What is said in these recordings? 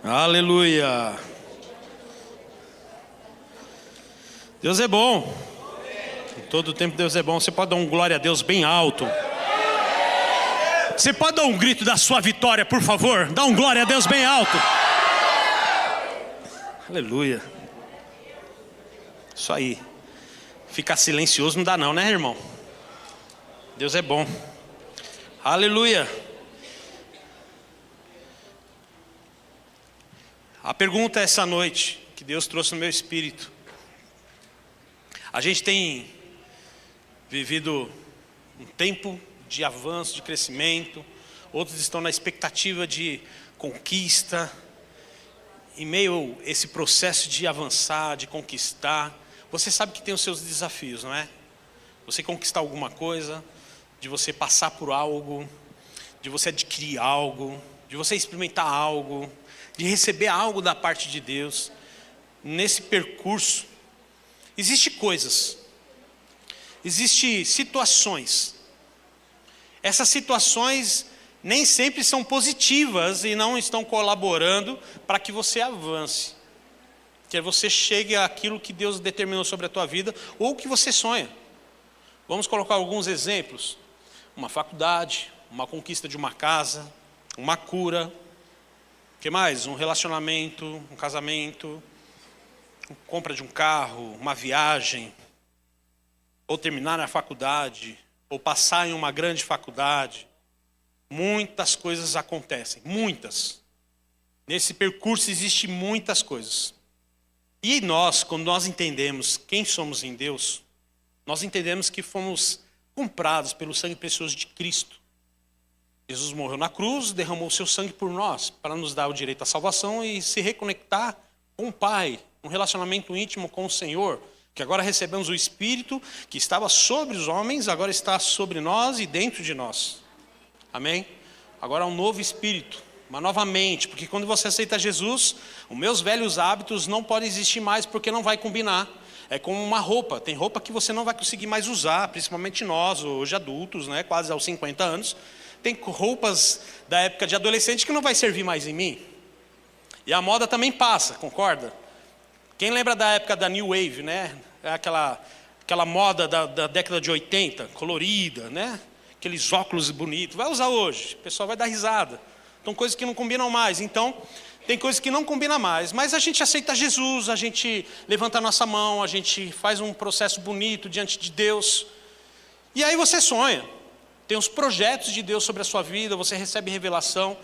Aleluia. Deus é bom. Em todo tempo Deus é bom. Você pode dar um glória a Deus bem alto. Você pode dar um grito da sua vitória, por favor? Dá um glória a Deus bem alto. Aleluia. Isso aí. Ficar silencioso não dá não, né, irmão? Deus é bom. Aleluia. A pergunta essa noite que Deus trouxe no meu espírito. A gente tem vivido um tempo de avanço, de crescimento. Outros estão na expectativa de conquista. Em meio a esse processo de avançar, de conquistar, você sabe que tem os seus desafios, não é? Você conquistar alguma coisa, de você passar por algo, de você adquirir algo, de você experimentar algo, de receber algo da parte de Deus. Nesse percurso, existem coisas, existem situações. Essas situações nem sempre são positivas e não estão colaborando para que você avance, que você chegue àquilo que Deus determinou sobre a tua vida ou que você sonha. Vamos colocar alguns exemplos: uma faculdade, uma conquista de uma casa, uma cura, o que mais? Um relacionamento, um casamento, compra de um carro, uma viagem, ou terminar a faculdade, ou passar em uma grande faculdade. Muitas coisas acontecem, muitas. Nesse percurso existem muitas coisas. E nós, quando nós entendemos quem somos em Deus, nós entendemos que fomos comprados pelo sangue precioso de Cristo. Jesus morreu na cruz, derramou o seu sangue por nós, para nos dar o direito à salvação e se reconectar com o Pai, um relacionamento íntimo com o Senhor, que agora recebemos o Espírito que estava sobre os homens, agora está sobre nós e dentro de nós. Amém? Agora há um novo espírito, uma nova mente, porque quando você aceita Jesus, os meus velhos hábitos não podem existir mais, porque não vai combinar. É como uma roupa, tem roupa que você não vai conseguir mais usar, principalmente nós, hoje adultos, né, quase aos 50 anos. Tem roupas da época de adolescente que não vai servir mais em mim. E a moda também passa, concorda? Quem lembra da época da New Wave, né? É aquela moda da década de 80, colorida, né? Aqueles óculos bonitos, vai usar hoje, o pessoal vai dar risada. Então coisas que não combinam mais. Então tem coisas que não combinam mais, mas a gente aceita Jesus, a gente levanta a nossa mão, a gente faz um processo bonito diante de Deus. E aí você sonha, tem os projetos de Deus sobre a sua vida, você recebe revelação,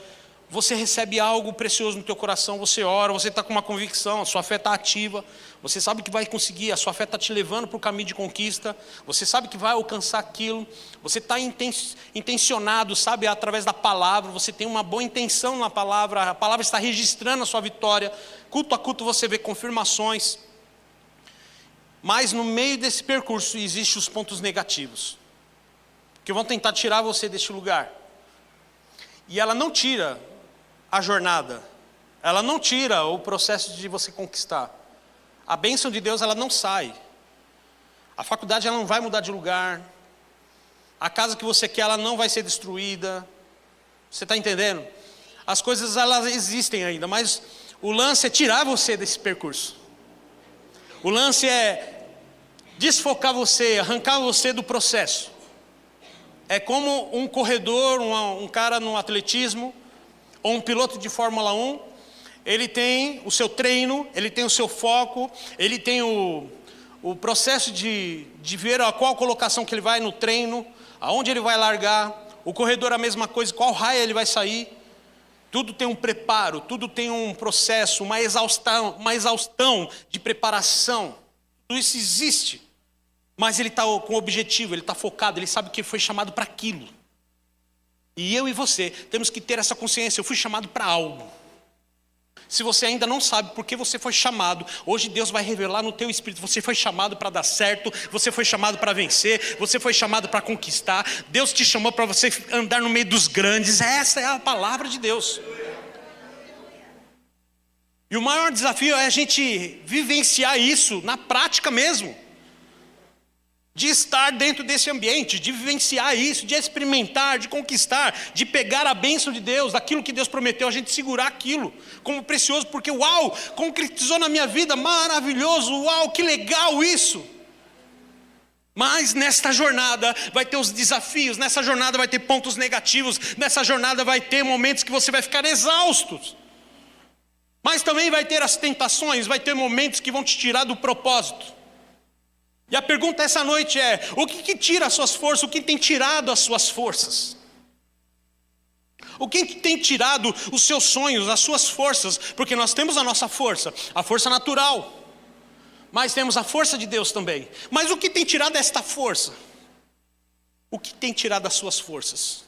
você recebe algo precioso no teu coração, você ora, você está com uma convicção, a sua fé está ativa, você sabe que vai conseguir, a sua fé está te levando para o caminho de conquista, você sabe que vai alcançar aquilo, você está intencionado, sabe, através da palavra, você tem uma boa intenção na palavra, a palavra está registrando a sua vitória, culto a culto você vê confirmações, mas no meio desse percurso existem os pontos negativos, que vão tentar tirar você deste lugar, e ela não tira a jornada, ela não tira o processo de você conquistar. A bênção de Deus, ela não sai. A faculdade, ela não vai mudar de lugar. A casa que você quer, ela não vai ser destruída. Você está entendendo? As coisas, elas existem ainda, mas o lance é tirar você desse percurso. O lance é desfocar você, arrancar você do processo. É como um corredor, um cara no atletismo, ou um piloto de Fórmula 1, ele tem o seu treino, ele tem o seu foco, ele tem o processo de ver a qual colocação que ele vai no treino, aonde ele vai largar. O corredor a mesma coisa, qual raia ele vai sair. Tudo tem um preparo, tudo tem um processo, uma exaustão de preparação. Tudo isso existe, mas ele está com objetivo, ele está focado, ele sabe que foi chamado para aquilo. E eu e você temos que ter essa consciência, eu fui chamado para algo. Se você ainda não sabe por que você foi chamado, hoje Deus vai revelar no teu espírito, você foi chamado para dar certo, você foi chamado para vencer, você foi chamado para conquistar, Deus te chamou para você andar no meio dos grandes, essa é a palavra de Deus. E o maior desafio é a gente vivenciar isso na prática mesmo. de estar dentro desse ambiente, de vivenciar isso, de experimentar, de conquistar, de pegar a bênção de Deus, daquilo que Deus prometeu, a gente segurar aquilo como precioso, porque uau, concretizou na minha vida, maravilhoso, uau, que legal isso. Mas nesta jornada vai ter os desafios, nessa jornada vai ter pontos negativos, nessa jornada vai ter momentos que você vai ficar exausto. Mas também vai ter as tentações, vai ter momentos que vão te tirar do propósito. E a pergunta essa noite é: o que tira as suas forças? O que tem tirado as suas forças? O que tem tirado os seus sonhos, as suas forças? Porque nós temos a nossa força, a força natural. Mas temos a força de Deus também. Mas o que tem tirado esta força? O que tem tirado as suas forças?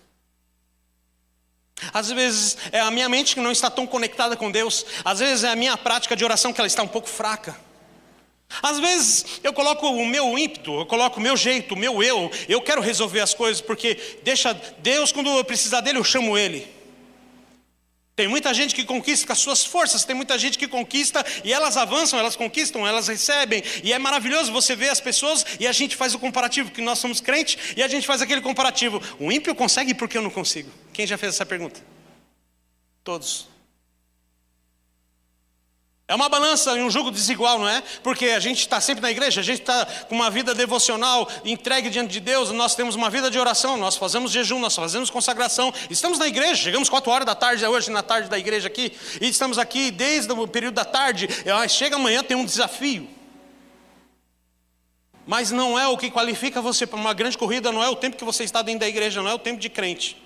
Às vezes é a minha mente que não está tão conectada com Deus. Às vezes é a minha prática de oração que ela está um pouco fraca. Às vezes eu coloco o meu ímpeto, eu coloco o meu jeito, o meu eu quero resolver as coisas, porque deixa Deus, quando eu precisar dele, eu chamo ele. Tem muita gente que conquista com as suas forças, tem muita gente que conquista e elas avançam, elas conquistam, elas recebem. E é maravilhoso você ver as pessoas e a gente faz o comparativo, que nós somos crentes, e a gente faz aquele comparativo. O ímpio consegue, por que eu não consigo? Quem já fez essa pergunta? Todos. É uma balança e um jugo desigual, não é? Porque a gente está sempre na igreja, a gente está com uma vida devocional, entregue diante de Deus, nós temos uma vida de oração, nós fazemos jejum, nós fazemos consagração, estamos na igreja, chegamos 4 horas da tarde hoje, na tarde da igreja aqui, e estamos aqui desde o período da tarde, chega amanhã, tem um desafio. Mas não é o que qualifica você para uma grande corrida, não é o tempo que você está dentro da igreja, não é o tempo de crente.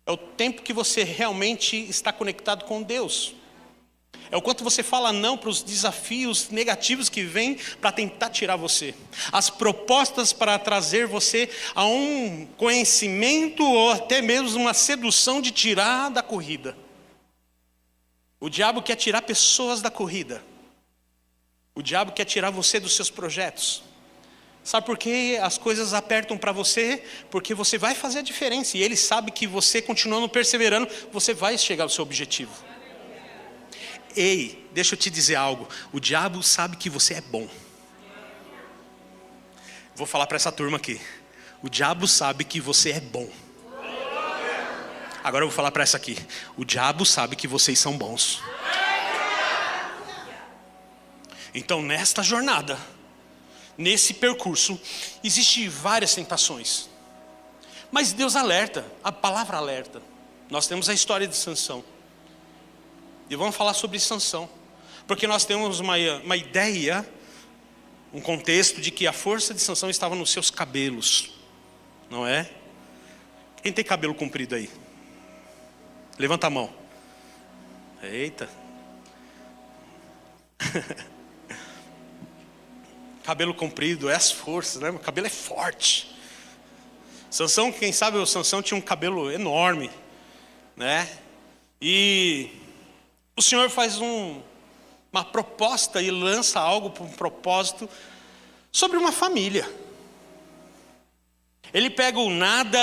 É o tempo que você realmente está conectado com Deus. É o quanto você fala não para os desafios negativos que vêm para tentar tirar você. As propostas para trazer você a um conhecimento ou até mesmo uma sedução de tirar da corrida. O diabo quer tirar pessoas da corrida. O diabo quer tirar você dos seus projetos. Sabe por que as coisas apertam para você? Porque você vai fazer a diferença. E ele sabe que você, continuando perseverando, você vai chegar ao seu objetivo. Ei, deixa eu te dizer algo. O diabo sabe que você é bom. Vou falar para essa turma aqui. O diabo sabe que você é bom. Agora eu vou falar para essa aqui. O diabo sabe que vocês são bons. Então nesta jornada, nesse percurso, existem várias tentações. Mas Deus alerta, a palavra alerta. Nós temos a história de Sansão. E vamos falar sobre Sansão, porque nós temos uma ideia, um contexto de que a força de Sansão estava nos seus cabelos, não é? Quem tem cabelo comprido aí? Levanta a mão. Eita. Cabelo comprido é as forças, né? O cabelo é forte. Sansão, quem sabe o Sansão tinha um cabelo enorme, né? E o Senhor faz uma proposta e lança algo para um propósito sobre uma família. Ele pega o nada,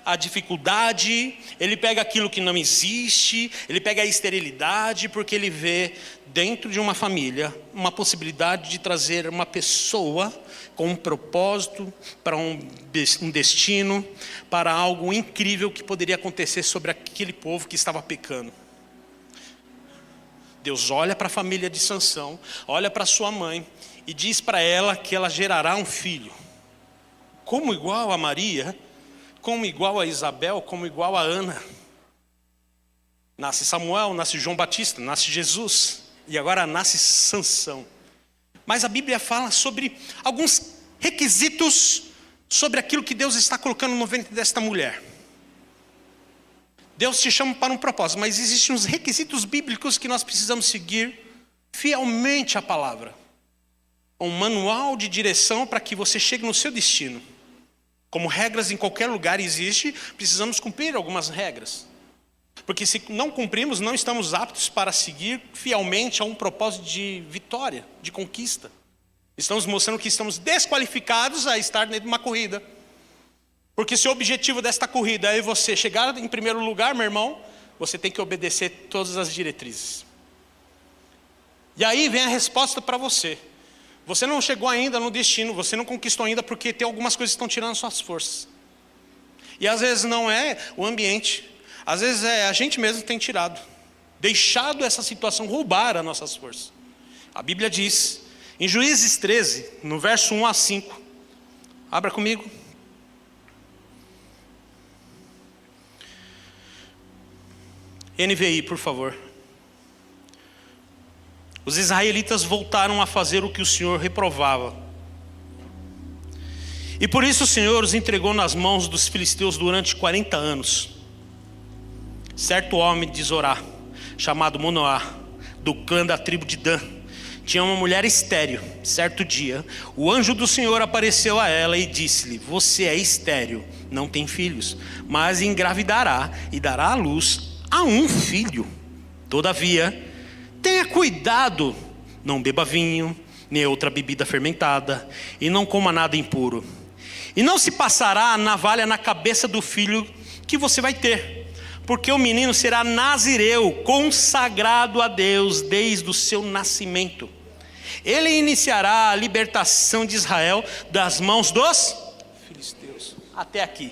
a dificuldade, ele pega aquilo que não existe, ele pega a esterilidade, porque ele vê dentro de uma família uma possibilidade de trazer uma pessoa com um propósito, para um destino, para algo incrível que poderia acontecer sobre aquele povo que estava pecando. Deus olha para a família de Sansão, olha para sua mãe e diz para ela que ela gerará um filho. Como igual a Maria, como igual a Isabel, como igual a Ana. Nasce Samuel, nasce João Batista, nasce Jesus e agora nasce Sansão. Mas a Bíblia fala sobre alguns requisitos sobre aquilo que Deus está colocando no ventre desta mulher. Deus te chama para um propósito, mas existem uns requisitos bíblicos que nós precisamos seguir fielmente a palavra. Um manual de direção para que você chegue no seu destino. Como regras em qualquer lugar existe, precisamos cumprir algumas regras. Porque se não cumprimos, não estamos aptos para seguir fielmente a um propósito de vitória, de conquista. Estamos mostrando que estamos desqualificados a estar dentro de uma corrida. Porque se o objetivo desta corrida é você chegar em primeiro lugar, meu irmão, você tem que obedecer todas as diretrizes. E aí vem a resposta para você. Você não chegou ainda no destino, você não conquistou ainda porque tem algumas coisas que estão tirando suas forças. E às vezes não é o ambiente, às vezes é a gente mesmo que tem tirado, deixado essa situação roubar as nossas forças. A Bíblia diz, em Juízes 13, no verso 1 a 5, abra comigo. NVI, por favor. Os israelitas voltaram a fazer o que o Senhor reprovava. E por isso o Senhor os entregou nas mãos dos filisteus durante 40 anos. Certo homem de Zorá, chamado Manoá, do clã da tribo de Dan, tinha uma mulher estéril. Certo dia, o anjo do Senhor apareceu a ela e disse-lhe: você é estéril, não tem filhos, mas engravidará e dará à luz a um filho. Todavia, tenha cuidado, não beba vinho, nem outra bebida fermentada, e não coma nada impuro. E não se passará a navalha na cabeça do filho que você vai ter, porque o menino será nazireu, consagrado a Deus desde o seu nascimento. Ele iniciará a libertação de Israel das mãos dos filisteus. Até aqui.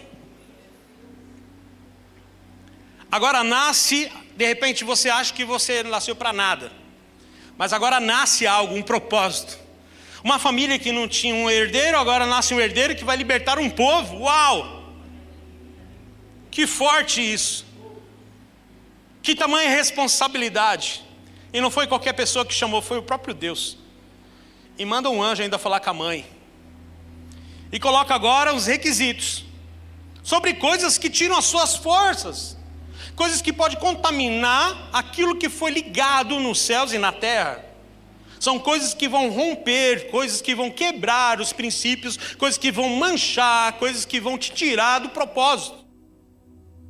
Agora nasce, de repente você acha que você nasceu para nada, mas agora nasce algo, um propósito. Uma família que não tinha um herdeiro, agora nasce um herdeiro que vai libertar um povo. Uau! Que forte isso! Que tamanha responsabilidade! E não foi qualquer pessoa que chamou, foi o próprio Deus. E manda um anjo ainda falar com a mãe. E coloca agora os requisitos sobre coisas que tiram as suas forças. Coisas que podem contaminar aquilo que foi ligado nos céus e na terra. São coisas que vão romper, coisas que vão quebrar os princípios, coisas que vão manchar, coisas que vão te tirar do propósito.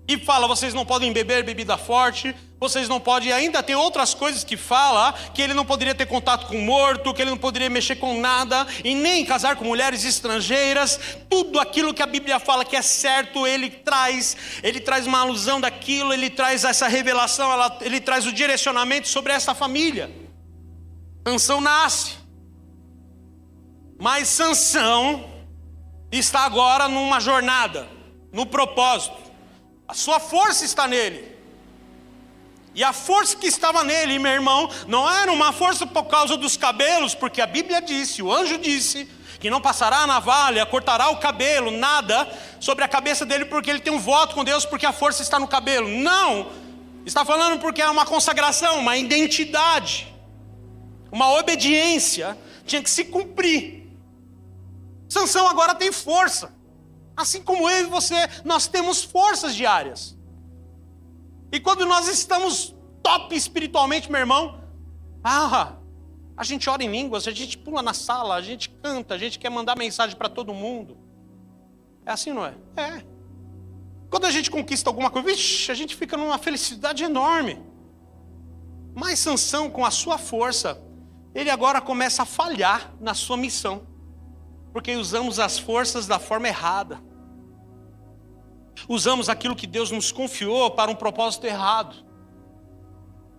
E fala, vocês não podem beber bebida forte, vocês não podem, ainda tem outras coisas que fala, que ele não poderia ter contato com morto, que ele não poderia mexer com nada, e nem casar com mulheres estrangeiras. Tudo aquilo que a Bíblia fala que é certo, ele traz uma alusão daquilo, ele traz essa revelação, ele traz o direcionamento sobre essa família. Sansão nasce, mas Sansão está agora numa jornada, no propósito. A sua força está nele. E a força que estava nele, meu irmão, não era uma força por causa dos cabelos, porque a Bíblia disse, o anjo disse, que não passará a navalha, cortará o cabelo, nada sobre a cabeça dele, porque ele tem um voto com Deus, porque a força está no cabelo. Não, está falando porque é uma consagração, uma identidade, uma obediência, tinha que se cumprir. Sansão agora tem força. Assim como eu e você, nós temos forças diárias. E quando nós estamos top espiritualmente, meu irmão, a gente ora em línguas, a gente pula na sala, a gente canta, a gente quer mandar mensagem para todo mundo. É assim, não é? É. Quando a gente conquista alguma coisa, vixe, a gente fica numa felicidade enorme. Mas Sansão, com a sua força, ele agora começa a falhar na sua missão. Porque usamos as forças da forma errada. Usamos aquilo que Deus nos confiou para um propósito errado.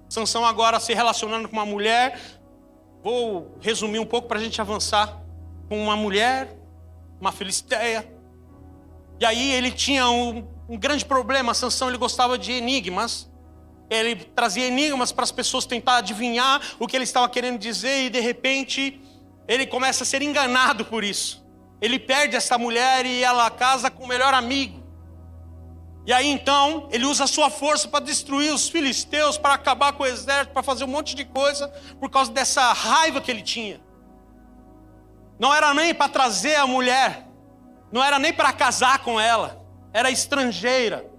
Sansão agora se relacionando com uma mulher. Vou resumir um pouco para a gente avançar. Com uma mulher, uma filisteia. E aí ele tinha um grande problema. Sansão, ele gostava de enigmas. Ele trazia enigmas para as pessoas tentar adivinhar o que ele estava querendo dizer. E de repente ele começa a ser enganado por isso. Ele perde essa mulher e ela casa com o melhor amigo. E aí então, ele usa a sua força para destruir os filisteus, para acabar com o exército, para fazer um monte de coisa, por causa dessa raiva que ele tinha. Não era nem para trazer a mulher, não era nem para casar com ela, era estrangeira.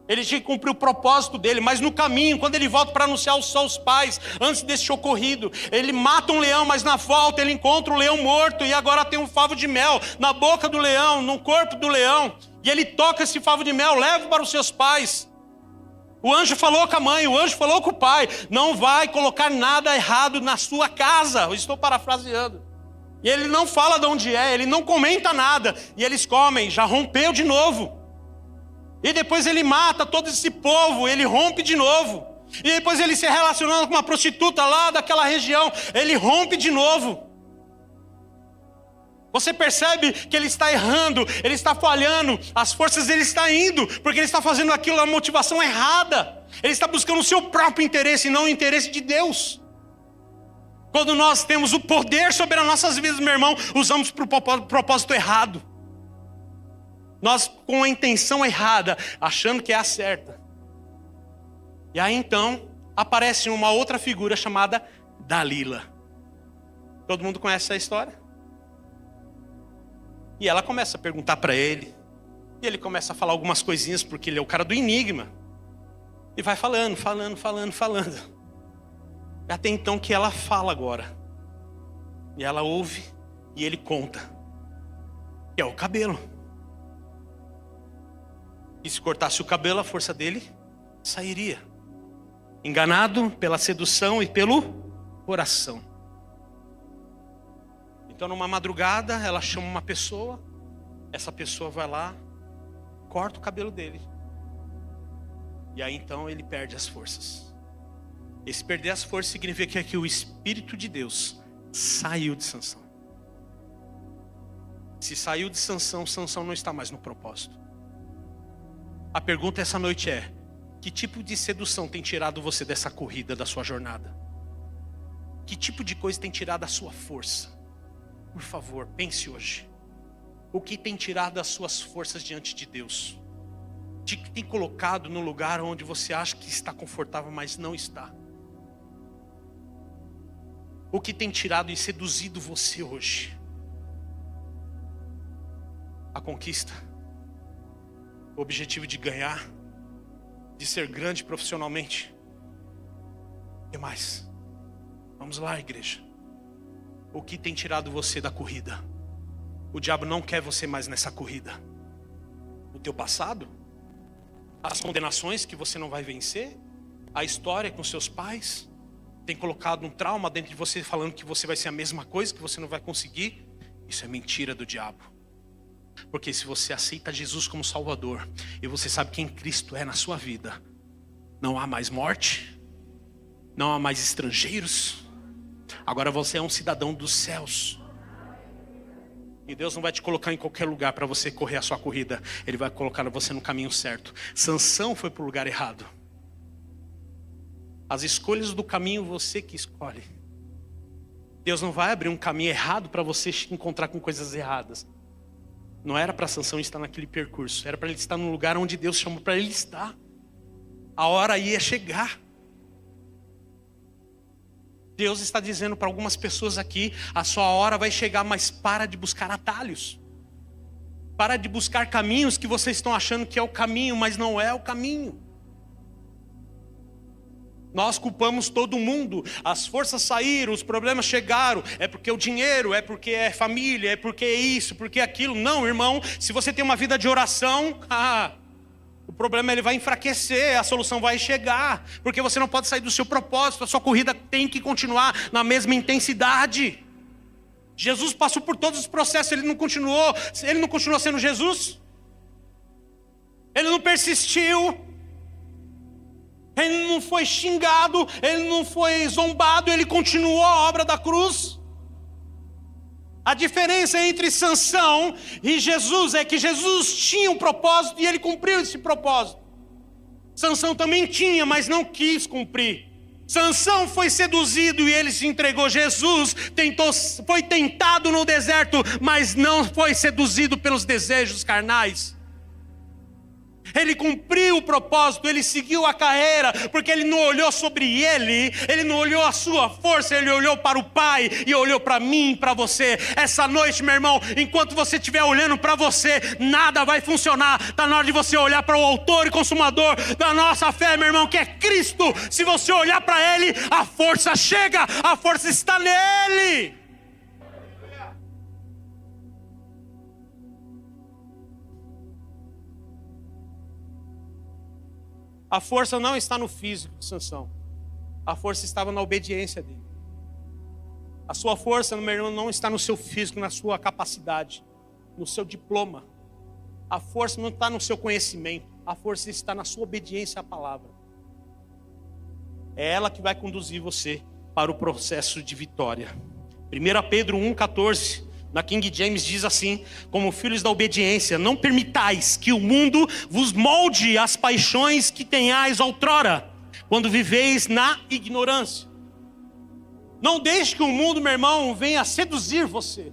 Ele tinha que cumprir o propósito dele, mas no caminho, quando ele volta para anunciar aos seus pais, antes desse ocorrido, ele mata um leão, mas na volta ele encontra um leão morto, e agora tem um favo de mel na boca do leão, no corpo do leão, e ele toca esse favo de mel, leva para os seus pais. O anjo falou com a mãe, o anjo falou com o pai, não vai colocar nada errado na sua casa, eu estou parafraseando. E ele não fala de onde é, ele não comenta nada, e eles comem, já rompeu de novo. E depois ele mata todo esse povo, ele rompe de novo. E depois ele se relacionando com uma prostituta lá daquela região, ele rompe de novo. Você percebe que ele está errando, ele está falhando, as forças dele estão indo, porque ele está fazendo aquilo na motivação errada. Ele está buscando o seu próprio interesse e não o interesse de Deus. Quando nós temos o poder sobre as nossas vidas, meu irmão, usamos para o propósito errado. Nós com a intenção errada, achando que é a certa. E aí então, aparece uma outra figura chamada Dalila. Todo mundo conhece essa história? E ela começa a perguntar para ele. E ele começa a falar algumas coisinhas, porque ele é o cara do enigma. E vai falando. Até então que ela fala agora. E ela ouve e ele conta. Que é o cabelo. E se cortasse o cabelo, a força dele sairia. Enganado pela sedução e pelo coração. Então numa madrugada ela chama uma pessoa. Essa pessoa vai lá, corta o cabelo dele. E aí então ele perde as forças. Esse perder as forças significa que o Espírito de Deus saiu de Sansão. Se saiu de Sansão, Sansão não está mais no propósito. A pergunta essa noite é: que tipo de sedução tem tirado você dessa corrida, da sua jornada? Que tipo de coisa tem tirado a sua força? Por favor, pense hoje. O que tem tirado as suas forças diante de Deus? Te tem colocado no lugar onde você acha que está confortável, mas não está? O que tem tirado e seduzido você hoje? A conquista? O objetivo de ganhar? De ser grande profissionalmente? O que mais? Vamos lá, igreja. O que tem tirado você da corrida? O diabo não quer você mais nessa corrida. O teu passado? As condenações que você não vai vencer? A história com seus pais? Tem colocado um trauma dentro de você, falando que você vai ser a mesma coisa, que você não vai conseguir? Isso é mentira do diabo. Porque se você aceita Jesus como Salvador, e você sabe quem Cristo é na sua vida, não há mais morte, não há mais estrangeiros. Agora você é um cidadão dos céus. E Deus não vai te colocar em qualquer lugar para você correr a sua corrida. Ele vai colocar você no caminho certo. Sansão foi para o lugar errado. As escolhas do caminho você que escolhe. Deus não vai abrir um caminho errado para você se encontrar com coisas erradas. Não era para Sansão estar naquele percurso. Era para ele estar no lugar onde Deus chamou para ele estar. A hora ia chegar. Deus está dizendo para algumas pessoas aqui: a sua hora vai chegar, mas para de buscar atalhos. Para de buscar caminhos que vocês estão achando que é o caminho, mas não é o caminho. Nós culpamos todo mundo. As forças saíram, os problemas chegaram. É porque o dinheiro, é porque é família, é porque é isso, porque é aquilo. Não, irmão, se você tem uma vida de oração, o problema ele vai enfraquecer, a solução vai chegar. Porque você não pode sair do seu propósito. A sua corrida tem que continuar na mesma intensidade. Jesus passou por todos os processos. Ele não continuou sendo Jesus. Ele não persistiu. Ele não foi xingado, ele não foi zombado, ele continuou a obra da cruz. A diferença entre Sansão e Jesus é que Jesus tinha um propósito e ele cumpriu esse propósito. Sansão também tinha, mas não quis cumprir. Sansão foi seduzido e ele se entregou. Jesus foi tentado no deserto, mas não foi seduzido pelos desejos carnais. Ele cumpriu o propósito, ele seguiu a carreira, porque ele não olhou sobre ele não olhou a sua força, ele olhou para o Pai e olhou para mim, para você. Essa noite, meu irmão, enquanto você estiver olhando para você, nada vai funcionar. Está na hora de você olhar para o autor e consumador da nossa fé, meu irmão, que é Cristo. Se você olhar para Ele, a força chega, a força está nele. A força não está no físico de Sansão. A força estava na obediência dele. A sua força, meu irmão, não está no seu físico, na sua capacidade, no seu diploma. A força não está no seu conhecimento. A força está na sua obediência à palavra. É ela que vai conduzir você para o processo de vitória. 1 Pedro 1,14 na King James diz assim: como filhos da obediência, não permitais que o mundo vos molde as paixões que tenhais outrora, quando viveis na ignorância. Não deixe que o mundo, meu irmão, venha seduzir você.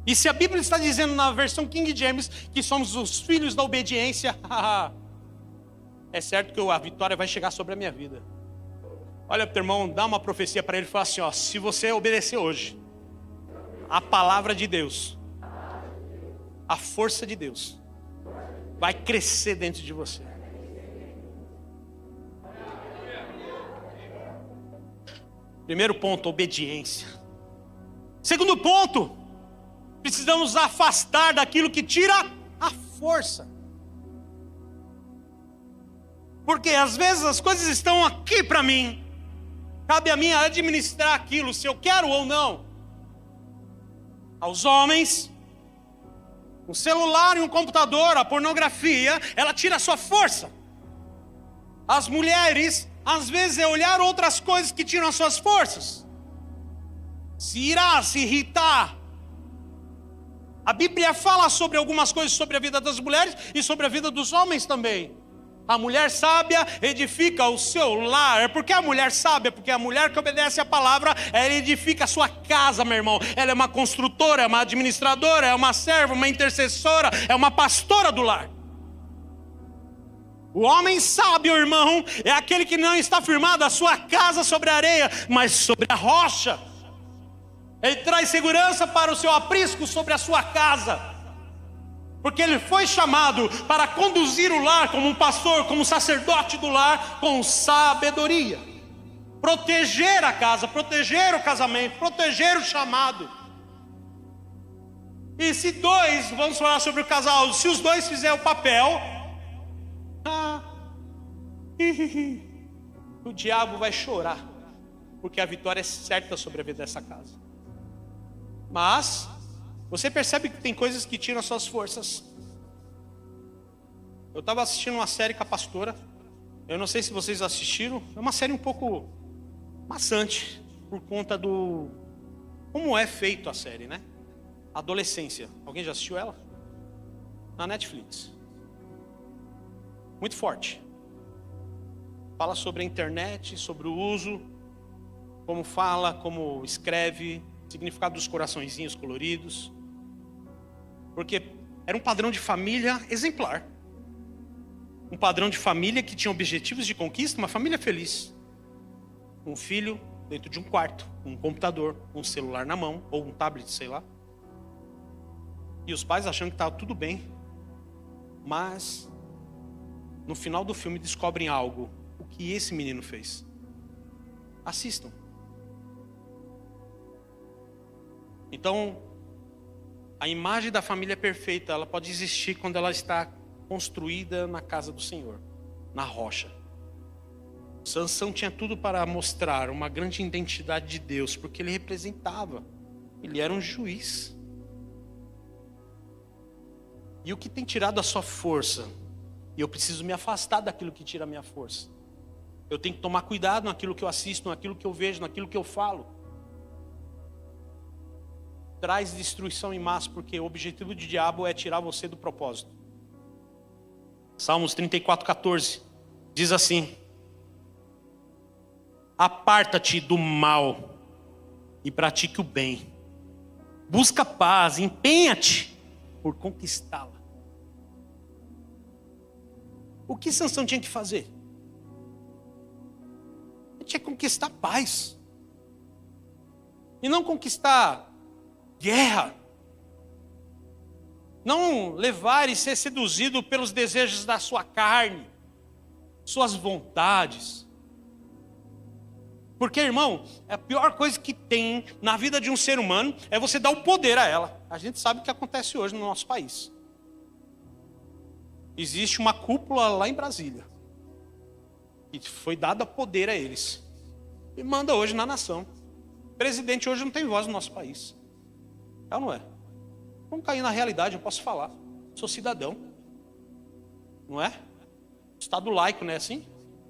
E se a Bíblia está dizendo na versão King James que somos os filhos da obediência, é certo que a vitória vai chegar sobre a minha vida. Olha para o teu irmão, dá uma profecia para ele e fala assim: ó, se você obedecer hoje a palavra de Deus, a força de Deus vai crescer dentro de você. Primeiro ponto, obediência. Segundo ponto, precisamos afastar daquilo que tira a força. Porque às vezes as coisas estão aqui para mim, cabe a mim administrar aquilo, se eu quero ou não. Aos homens, um celular e um computador, a pornografia, ela tira a sua força. As mulheres, às vezes é olhar outras coisas que tiram as suas forças. Se irar, se irritar. A Bíblia fala sobre algumas coisas sobre a vida das mulheres e sobre a vida dos homens também. A mulher sábia edifica o seu lar. Por que a mulher sábia? Porque a mulher que obedece a palavra, ela edifica a sua casa, meu irmão. Ela é uma construtora, é uma administradora, é uma serva, uma intercessora, é uma pastora do lar. O homem sábio, irmão, é aquele que não está firmado a sua casa sobre a areia, mas sobre a rocha. Ele traz segurança para o seu aprisco sobre a sua casa. Porque ele foi chamado para conduzir o lar como um pastor, como um sacerdote do lar, com sabedoria. Proteger a casa, proteger o casamento, proteger o chamado. E se dois, vamos falar sobre o casal, se os dois fizerem o papel, o diabo vai chorar, porque a vitória é certa sobre a vida dessa casa. Mas você percebe que tem coisas que tiram as suas forças. Eu estava assistindo uma série com a pastora. Eu não sei se vocês assistiram. É uma série um pouco maçante, por conta do como é feito a série, né? Adolescência. Alguém já assistiu ela? Na Netflix. Muito forte. Fala sobre a internet, sobre o uso, como fala, como escreve, significado dos coraçõezinhos coloridos. Porque era um padrão de família exemplar. Um padrão de família que tinha objetivos de conquista, uma família feliz. Um filho dentro de um quarto, um computador, um celular na mão, ou um tablet, sei lá. E os pais achando que estava tudo bem. Mas no final do filme descobrem algo. O que esse menino fez. Assistam. Então, a imagem da família perfeita, ela pode existir quando ela está construída na casa do Senhor, na rocha. Sansão tinha tudo para mostrar uma grande identidade de Deus, porque ele representava, ele era um juiz. E o que tem tirado a sua força? E eu preciso me afastar daquilo que tira a minha força. Eu tenho que tomar cuidado naquilo que eu assisto, naquilo que eu vejo, naquilo que eu falo. Traz destruição em massa, porque o objetivo do diabo é tirar você do propósito. Salmos 34:14 diz assim: aparta-te do mal e pratique o bem. Busca paz, empenha-te por conquistá-la. O que Sansão tinha que fazer? Ele tinha que conquistar paz. E não conquistar guerra. Não levar e ser seduzido pelos desejos da sua carne, suas vontades. Porque, irmão, a pior coisa que tem na vida de um ser humano é você dar o poder a ela. A gente sabe o que acontece hoje no nosso país. Existe uma cúpula lá em Brasília, que foi dado poder a eles. E manda hoje na nação. O presidente hoje não tem voz no nosso país. É ou não é? Vamos cair na realidade, eu posso falar. Sou cidadão. Não é? Estado laico, não é assim?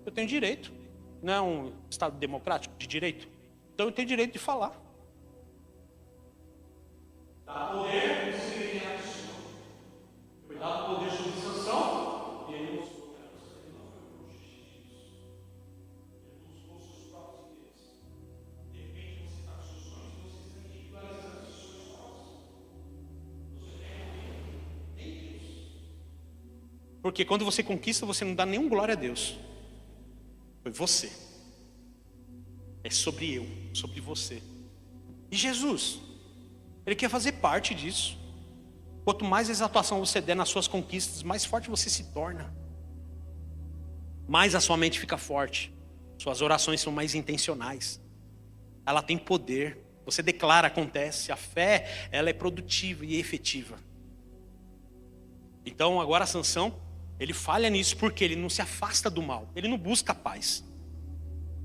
Eu tenho direito. Não é um Estado democrático de direito? Então eu tenho direito de falar. Poder, cuidado do poder sobre Sansão, e ele mostrou que ele não foi por justiça. Ele buscou seus próprios interesses. De repente você está com seus sonhos e você está individualizando os seus sonhos. Você tem Deus. Porque quando você conquista, você não dá nenhum glória a Deus. Foi você. É sobre eu, sobre você. E Jesus, Ele quer fazer parte disso. Quanto mais exaltação você der nas suas conquistas, mais forte você se torna. Mais a sua mente fica forte. Suas orações são mais intencionais. Ela tem poder. Você declara, acontece. A fé, ela é produtiva e efetiva. Então agora Sansão, ele falha nisso porque ele não se afasta do mal. Ele não busca a paz.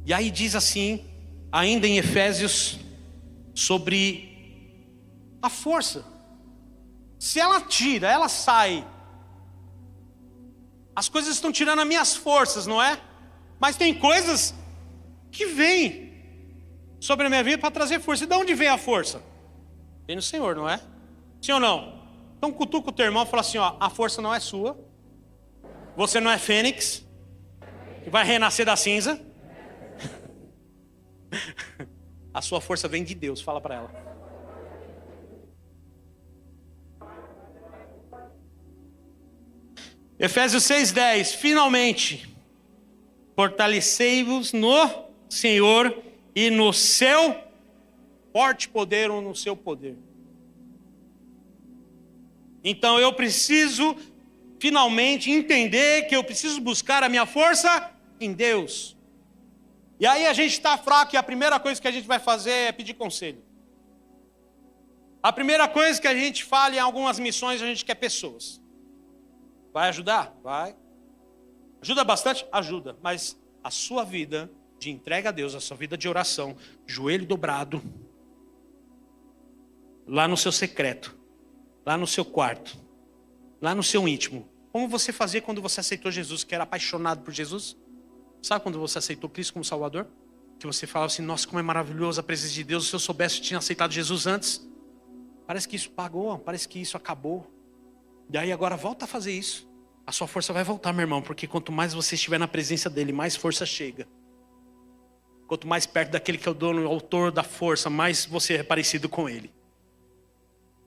E aí diz assim, ainda em Efésios, sobre a força. Se ela tira, ela sai. As coisas estão tirando as minhas forças, não é? Mas tem coisas que vêm sobre a minha vida para trazer força. E de onde vem a força? Vem no Senhor, não é? Sim ou não? Então cutuca o teu irmão e fala assim, ó, a força não é sua. Você não é fênix, que vai renascer da cinza. A sua força vem de Deus, fala para ela. Efésios 6:10, finalmente, fortalecei-vos no Senhor e no seu forte poder ou no seu poder. Então eu preciso finalmente entender que eu preciso buscar a minha força em Deus. E aí a gente está fraco e a primeira coisa que a gente vai fazer é pedir conselho. A primeira coisa que a gente fala em algumas missões, a gente quer pessoas. Vai ajudar? Vai. Ajuda bastante? Ajuda. Mas a sua vida de entrega a Deus, a sua vida de oração, joelho dobrado, lá no seu secreto, lá no seu quarto, lá no seu íntimo. Como você fazia quando você aceitou Jesus, que era apaixonado por Jesus? Sabe quando você aceitou Cristo como Salvador? Que você falava assim, nossa, como é maravilhosa a presença de Deus. Se eu soubesse que tinha aceitado Jesus antes. Parece que isso pagou, parece que isso acabou. E aí agora volta a fazer isso. A sua força vai voltar, meu irmão. Porque quanto mais você estiver na presença dele, mais força chega. Quanto mais perto daquele que é o dono, o autor da força, mais você é parecido com ele.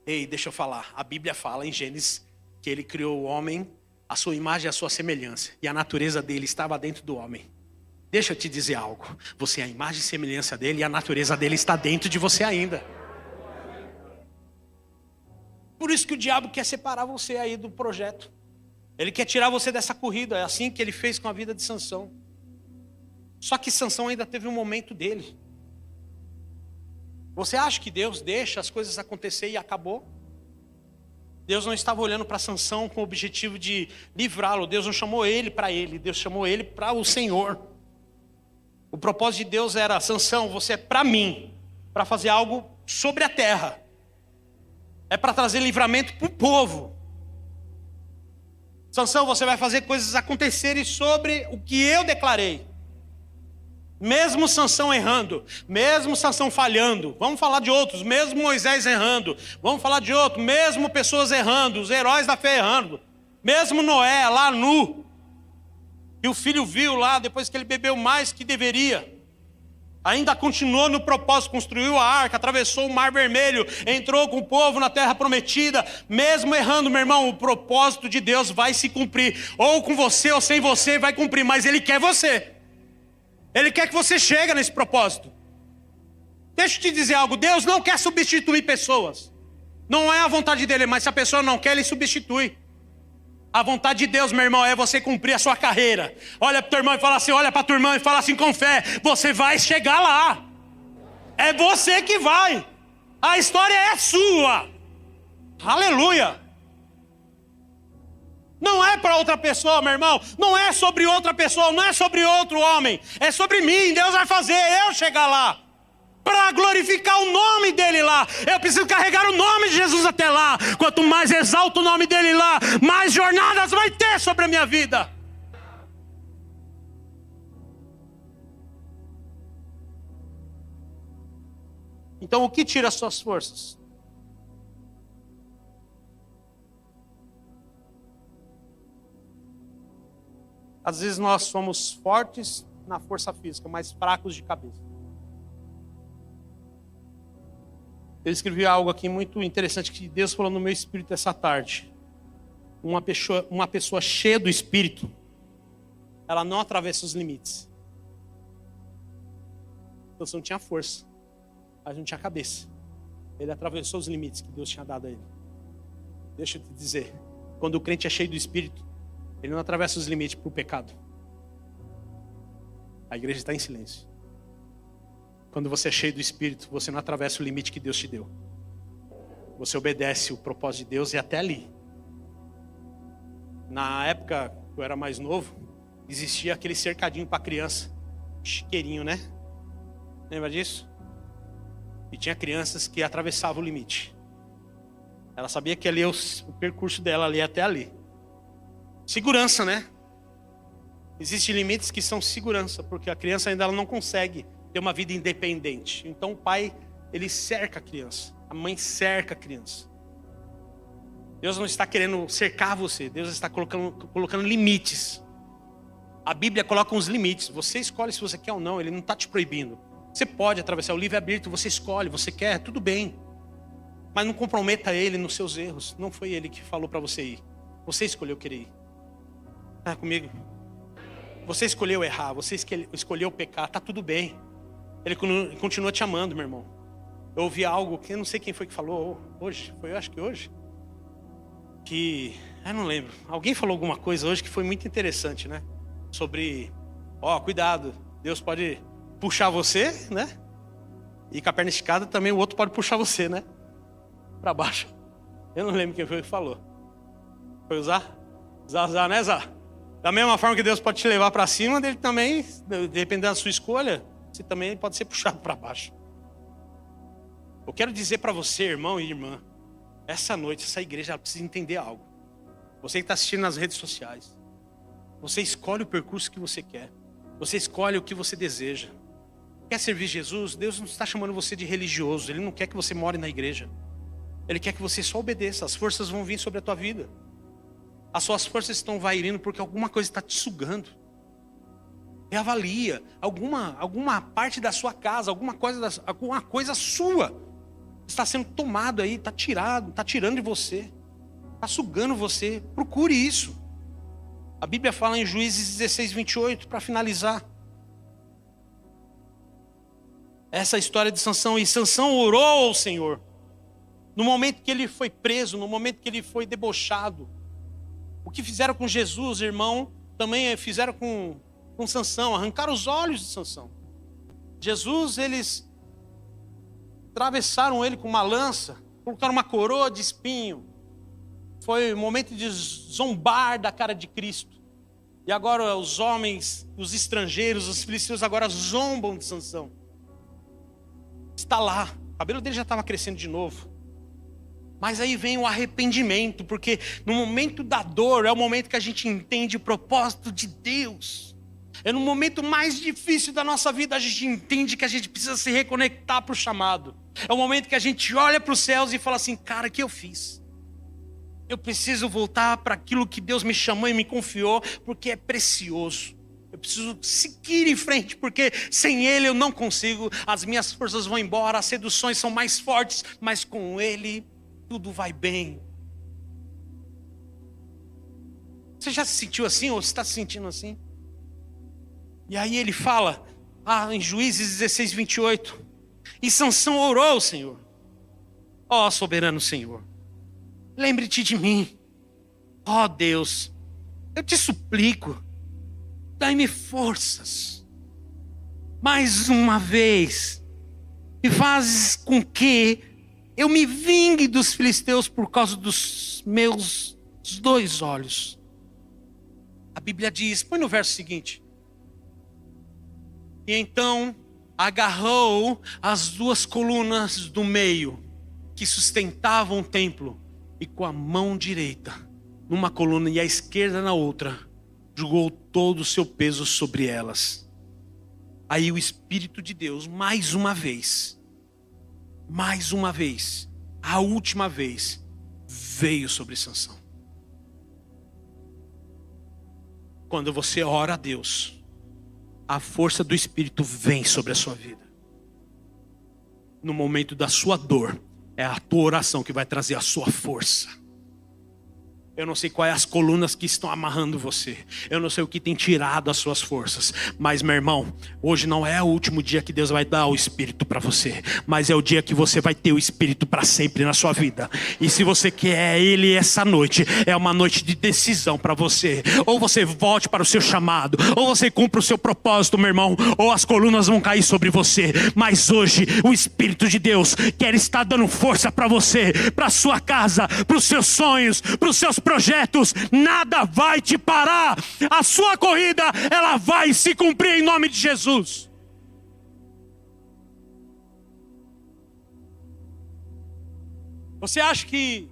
Ei, deixa eu falar. A Bíblia fala em Gênesis que ele criou o homem a sua imagem e a sua semelhança. E a natureza dele estava dentro do homem. Deixa eu te dizer algo. Você é a imagem e semelhança dele e a natureza dele está dentro de você ainda. Por isso que o diabo quer separar você aí do projeto. Ele quer tirar você dessa corrida. É assim que ele fez com a vida de Sansão. Só que Sansão ainda teve um momento dele. Você acha que Deus deixa as coisas acontecer e acabou? Deus não estava olhando para Sansão com o objetivo de livrá-lo. Deus não chamou ele para ele. Deus chamou ele para o Senhor. O propósito de Deus era, Sansão, você é para mim. Para fazer algo sobre a terra. É para trazer livramento para o povo. Sansão, você vai fazer coisas acontecerem sobre o que eu declarei. Mesmo Sansão errando, mesmo Sansão falhando, vamos falar de outros, mesmo Moisés errando, vamos falar de outros, mesmo pessoas errando, os heróis da fé errando, mesmo Noé lá nu, e o filho viu lá, depois que ele bebeu mais que deveria, ainda continuou no propósito, construiu a arca, atravessou o mar vermelho, entrou com o povo na terra prometida, mesmo errando, meu irmão, o propósito de Deus vai se cumprir, ou com você ou sem você vai cumprir, mas Ele quer você. Ele quer que você chegue nesse propósito. Deixa eu te dizer algo. Deus não quer substituir pessoas. Não é a vontade dele, mas se a pessoa não quer, ele substitui. A vontade de Deus, meu irmão, é você cumprir a sua carreira. Olha para o teu irmão e fala assim, olha para a tua irmã e fala assim com fé. Você vai chegar lá. É você que vai. A história é sua. Aleluia. Não é para outra pessoa, meu irmão. Não é sobre outra pessoa, não é sobre outro homem. É sobre mim. Deus vai fazer eu chegar lá. Para glorificar o nome dele lá. Eu preciso carregar o nome de Jesus até lá. Quanto mais exalto o nome dele lá, mais jornadas vai ter sobre a minha vida. Então o que tira as suas forças? Às vezes nós somos fortes na força física, mas fracos de cabeça. Eu escrevi algo aqui muito interessante que Deus falou no meu espírito essa tarde. Uma pessoa cheia do Espírito, ela não atravessa os limites. Então você não tinha força, mas não tinha cabeça. Ele atravessou os limites que Deus tinha dado a ele. Deixa eu te dizer, quando o crente é cheio do Espírito, ele não atravessa os limites para o pecado. A igreja está em silêncio. Quando você é cheio do Espírito, você não atravessa o limite que Deus te deu. Você obedece o propósito de Deus e até ali. Na época que eu era mais novo, existia aquele cercadinho para criança. Chiqueirinho, né? Lembra disso? E tinha crianças que atravessavam o limite. Ela sabia que ali o percurso dela ali até ali. Segurança, né? Existem limites que são segurança, porque a criança ainda ela não consegue ter uma vida independente. Então o pai, ele cerca a criança. A mãe cerca a criança. Deus não está querendo cercar você. Deus está colocando limites. A Bíblia coloca uns limites. Você escolhe se você quer ou não. Ele não está te proibindo. Você pode atravessar o livre-arbítrio. Você escolhe, você quer, tudo bem. Mas não comprometa ele nos seus erros. Não foi ele que falou para você ir. Você escolheu querer ir. Está comigo? Você escolheu errar. Você escolheu pecar. Está tudo bem. Ele continua te amando, meu irmão. Eu ouvi algo que eu não sei quem foi que falou hoje. Foi, eu acho que hoje. Eu não lembro. Alguém falou alguma coisa hoje que foi muito interessante, né? Sobre, cuidado. Deus pode puxar você, né? E com a perna esticada também o outro pode puxar você, né? Para baixo. Eu não lembro quem foi que falou. Foi usar? Usar, né, Zá? Da mesma forma que Deus pode te levar para cima, ele também, dependendo da sua escolha, você também pode ser puxado para baixo. Eu quero dizer para você, irmão e irmã, essa noite, essa igreja ela precisa entender algo. Você que está assistindo nas redes sociais, você escolhe o percurso que você quer. Você escolhe o que você deseja. Quer servir Jesus? Deus não está chamando você de religioso. Ele não quer que você more na igreja. Ele quer que você só obedeça. As forças vão vir sobre a tua vida. As suas forças estão vairindo porque alguma coisa está te sugando. Reavalia. Alguma parte da sua casa, alguma coisa sua está sendo tomado aí, está tirando de você. Está sugando você. Procure isso. A Bíblia fala em Juízes 16, 28, para finalizar. Essa história de Sansão. E Sansão orou ao Senhor. No momento que ele foi preso, no momento que ele foi debochado. O que fizeram com Jesus, irmão, também fizeram com Sansão. Arrancaram os olhos de Sansão. Jesus, eles atravessaram ele com uma lança. Colocaram uma coroa de espinho. Foi o momento de zombar da cara de Cristo. E agora os homens, os estrangeiros, os filisteus agora zombam de Sansão. Está lá. O cabelo dele já estava crescendo de novo. Mas aí vem o arrependimento, porque no momento da dor é o momento que a gente entende o propósito de Deus. É no momento mais difícil da nossa vida a gente entende que a gente precisa se reconectar para o chamado. É o momento que a gente olha para os céus e fala assim, cara, o que eu fiz? Eu preciso voltar para aquilo que Deus me chamou e me confiou, porque é precioso. Eu preciso seguir em frente, porque sem Ele eu não consigo. As minhas forças vão embora, as seduções são mais fortes, mas com Ele tudo vai bem. Você já se sentiu assim ou está se sentindo assim? E aí ele fala, em Juízes 16, 28. E Sansão orou ao Senhor. Soberano Senhor, lembre-te de mim. Deus, eu te suplico, dai-me forças. Mais uma vez, e fazes com que eu me vingue dos filisteus por causa dos meus 2 olhos. A Bíblia diz, põe no verso seguinte. E então agarrou as 2 colunas do meio que sustentavam o templo e com a mão direita numa coluna e a esquerda na outra, jogou todo o seu peso sobre elas. Aí o Espírito de Deus, mais uma vez, a última vez, veio sobre Sansão. Quando você ora a Deus, a força do Espírito vem sobre a sua vida. No momento da sua dor, é a tua oração que vai trazer a sua força. Eu não sei quais as colunas que estão amarrando você. Eu não sei o que tem tirado as suas forças. Mas, meu irmão, hoje não é o último dia que Deus vai dar o Espírito para você. Mas é o dia que você vai ter o Espírito para sempre na sua vida. E se você quer Ele essa noite, é uma noite de decisão para você. Ou você volte para o seu chamado, ou você cumpra o seu propósito, meu irmão, ou as colunas vão cair sobre você. Mas hoje, o Espírito de Deus quer estar dando força para você, para a sua casa, para os seus sonhos, para os seus projetos. Nada vai te parar. A sua corrida, ela vai se cumprir em nome de Jesus. Você acha que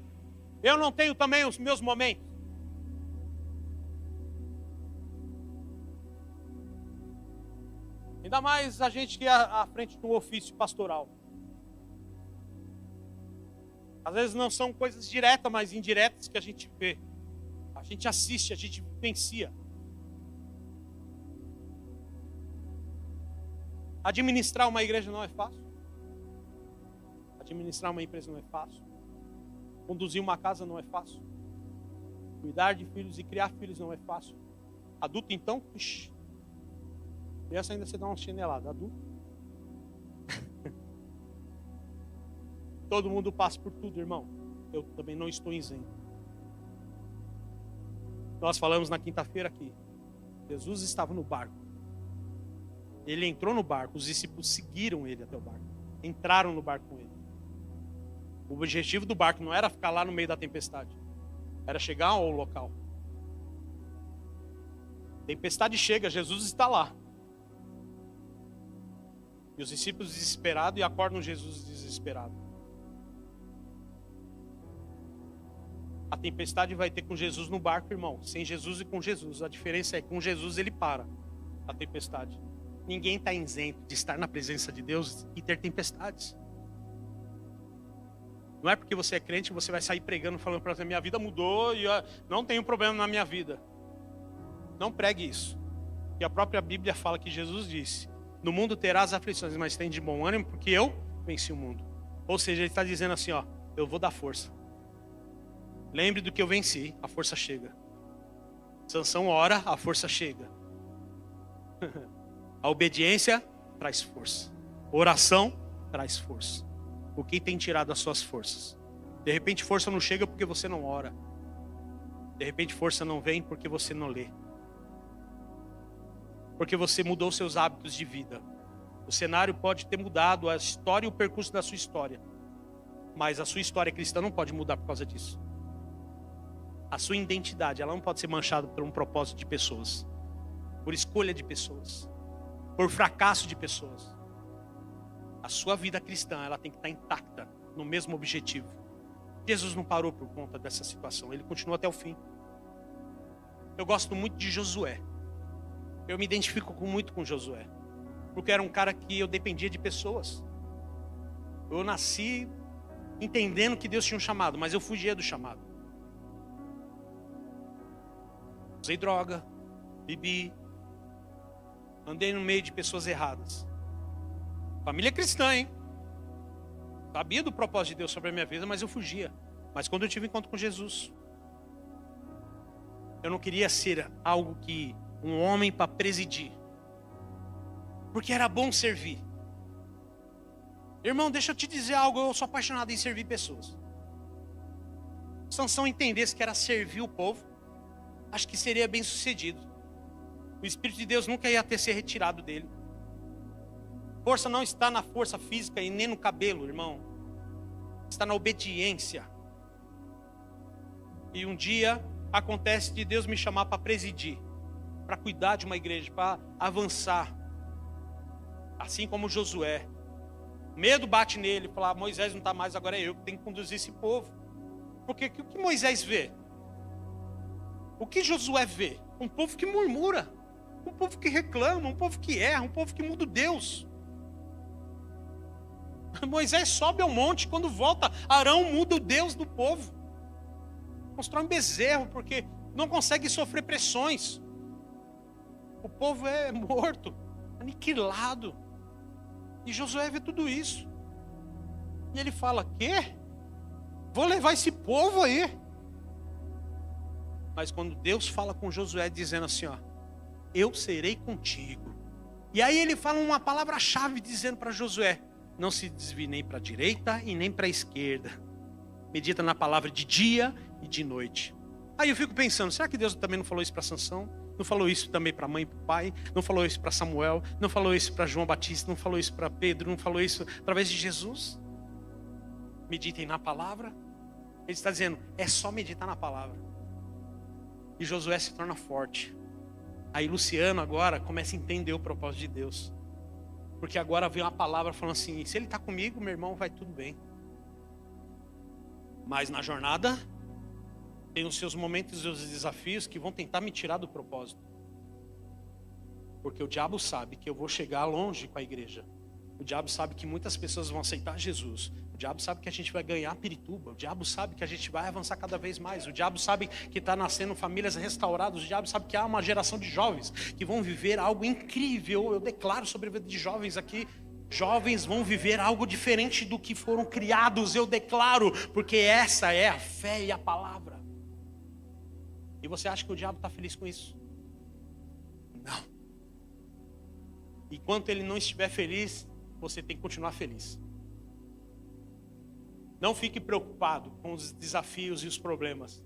eu não tenho também os meus momentos? Ainda mais a gente que é à frente do ofício pastoral. Às vezes não são coisas diretas, mas indiretas que a gente vê. A gente assiste, a gente vivencia. Administrar uma igreja não é fácil. Administrar uma empresa não é fácil. Conduzir uma casa não é fácil. Cuidar de filhos e criar filhos não é fácil. Adulto então, puxa. Criança ainda você dá uma chinelada. Adulto. Todo mundo passa por tudo, irmão. Eu também não estou isento. Nós falamos na quinta-feira aqui. Jesus estava no barco. Ele entrou no barco. Os discípulos seguiram ele até o barco. Entraram no barco com ele. O objetivo do barco não era ficar lá no meio da tempestade. Era chegar ao local. Tempestade chega, Jesus está lá. E os discípulos desesperados e acordam Jesus desesperado. A tempestade vai ter com Jesus no barco, irmão. Sem Jesus e com Jesus. A diferença é que com Jesus ele para a tempestade. Ninguém está isento de estar na presença de Deus e ter tempestades. Não é porque você é crente que você vai sair pregando, falando para você, minha vida mudou e não tenho problema na minha vida. Não pregue isso. E a própria Bíblia fala que Jesus disse, no mundo terás aflições, mas tem de bom ânimo porque eu venci o mundo. Ou seja, ele está dizendo assim, ó, eu vou dar força. Lembre do que eu venci, a força chega. Sansão ora, a força chega. A obediência traz força. Oração traz força. O que tem tirado as suas forças? De repente força não chega porque você não ora. De repente força não vem porque você não lê. Porque você mudou seus hábitos de vida. O cenário pode ter mudado, a história e o percurso da sua história. Mas a sua história cristã não pode mudar por causa disso. A sua identidade, ela não pode ser manchada por um propósito de pessoas. Por escolha de pessoas. Por fracasso de pessoas. A sua vida cristã, ela tem que estar intacta no mesmo objetivo. Jesus não parou por conta dessa situação. Ele continuou até o fim. Eu gosto muito de Josué. Eu me identifico muito com Josué. Porque era um cara que eu dependia de pessoas. Eu nasci entendendo que Deus tinha um chamado, mas eu fugia do chamado. Usei droga, bebi, andei no meio de pessoas erradas. Família cristã, hein? Sabia do propósito de Deus sobre a minha vida, mas eu fugia. Mas quando eu tive encontro com Jesus, eu não queria ser algo que um homem para presidir. Porque era bom servir. Irmão, deixa eu te dizer algo, eu sou apaixonado em servir pessoas. Se Sansão entendesse que era servir o povo, acho que seria bem sucedido. O Espírito de Deus nunca ia ter ser retirado dele. Força não está na força física e nem no cabelo, irmão. Está na obediência. E um dia acontece de Deus me chamar para presidir, para cuidar de uma igreja, para avançar. Assim como Josué. Medo bate nele, falar, Moisés não está mais, agora é eu que tenho que conduzir esse povo. Porque o que Moisés vê? O que Josué vê? Um povo que murmura, um povo que reclama, um povo que erra, um povo que muda Deus. Moisés sobe ao monte, quando volta, Arão muda o Deus do povo. Constrói um bezerro, porque não consegue sofrer pressões. O povo é morto, aniquilado. E Josué vê tudo isso. E ele fala: quê? Vou levar esse povo aí. Mas quando Deus fala com Josué dizendo assim, ó, eu serei contigo. E aí ele fala uma palavra-chave dizendo para Josué: não se desvie nem para a direita e nem para a esquerda. Medita na palavra de dia e de noite. Aí eu fico pensando, será que Deus também não falou isso para Sansão? Não falou isso também para a mãe e para o pai? Não falou isso para Samuel? Não falou isso para João Batista? Não falou isso para Pedro? Não falou isso através de Jesus? Meditem na palavra. Ele está dizendo, é só meditar na palavra. E Josué se torna forte. Aí Luciano agora começa a entender o propósito de Deus. Porque agora vem uma palavra falando assim, se ele está comigo, meu irmão, vai tudo bem. Mas na jornada, tem os seus momentos e os desafios que vão tentar me tirar do propósito. Porque o diabo sabe que eu vou chegar longe com a igreja. O diabo sabe que muitas pessoas vão aceitar Jesus. O diabo sabe que a gente vai ganhar Pirituba. O diabo sabe que a gente vai avançar cada vez mais. O diabo sabe que está nascendo famílias restauradas. O diabo sabe que há uma geração de jovens que vão viver algo incrível. Eu declaro sobre a vida de jovens aqui. Jovens vão viver algo diferente do que foram criados. Eu declaro, porque essa é a fé e a palavra. E você acha que o diabo está feliz com isso? Não. Enquanto ele não estiver feliz, você tem que continuar feliz. Não fique preocupado com os desafios e os problemas.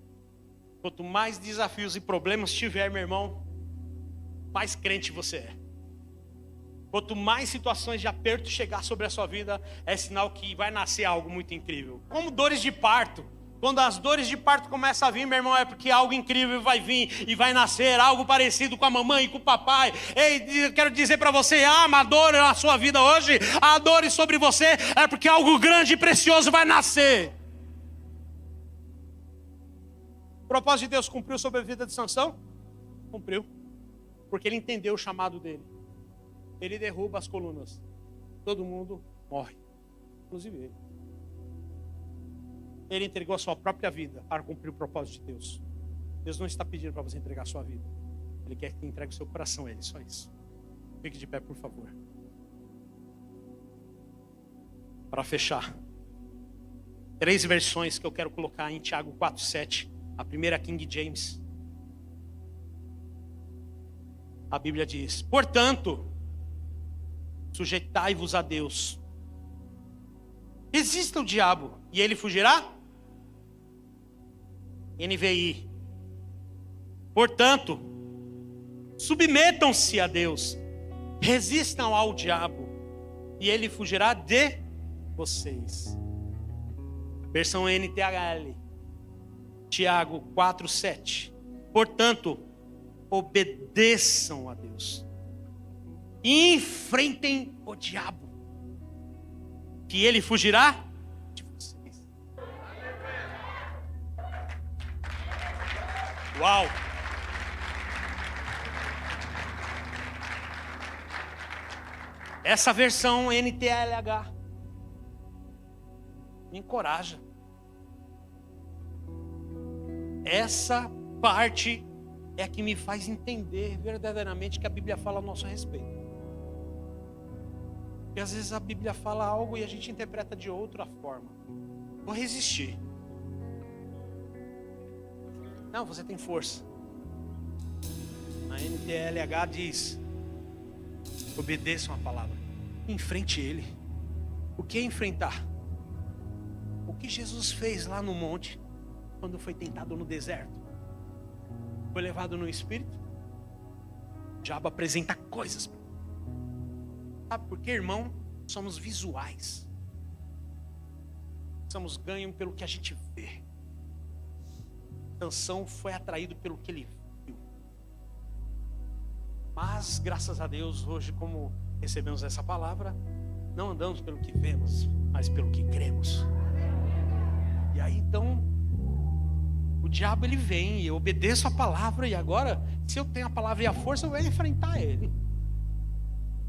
Quanto mais desafios e problemas tiver, meu irmão, mais crente você é. Quanto mais situações de aperto chegar sobre a sua vida, é sinal que vai nascer algo muito incrível. Como dores de parto. Quando as dores de parto começam a vir, meu irmão, é porque algo incrível vai vir e vai nascer, algo parecido com a mamãe e com o papai. Ei, quero dizer para você, uma dor na sua vida hoje, há dores sobre você, é porque algo grande e precioso vai nascer. O propósito de Deus cumpriu sobre a vida de Sansão? Cumpriu. Porque ele entendeu o chamado dele. Ele derruba as colunas. Todo mundo morre, inclusive ele. Ele entregou a sua própria vida para cumprir o propósito de Deus. Deus não está pedindo para você entregar a sua vida. Ele quer que entregue o seu coração a Ele, só isso. Fique de pé, por favor. Para fechar, 3 versões que eu quero colocar em Tiago 4:7. A primeira, King James. A Bíblia diz: portanto, sujeitai-vos a Deus. Resista o diabo e ele fugirá? NVI. Portanto, submetam-se a Deus, resistam ao diabo e ele fugirá de vocês. Versão NTHL, Tiago 4:7. Portanto, obedeçam a Deus e enfrentem o diabo, que ele fugirá de vocês. Uau! Essa versão NTLH me encoraja. Essa parte é a que me faz entender verdadeiramente que a Bíblia fala a nosso respeito. Porque às vezes a Bíblia fala algo e a gente interpreta de outra forma. Vou resistir. Não, você tem força. A NTLH diz: obedeçam a palavra. Enfrente ele. O que é enfrentar? O que Jesus fez lá no monte, quando foi tentado no deserto? Foi levado no Espírito. O diabo apresenta coisas. Sabe por quê, irmão? Somos visuais. Somos ganhos pelo que a gente vê. Sansão foi atraído pelo que ele viu. Mas, graças a Deus, hoje, como recebemos essa palavra, não andamos pelo que vemos, mas pelo que cremos. E aí, então, o diabo ele vem e eu obedeço a palavra. E agora, se eu tenho a palavra e a força, eu vou enfrentar ele.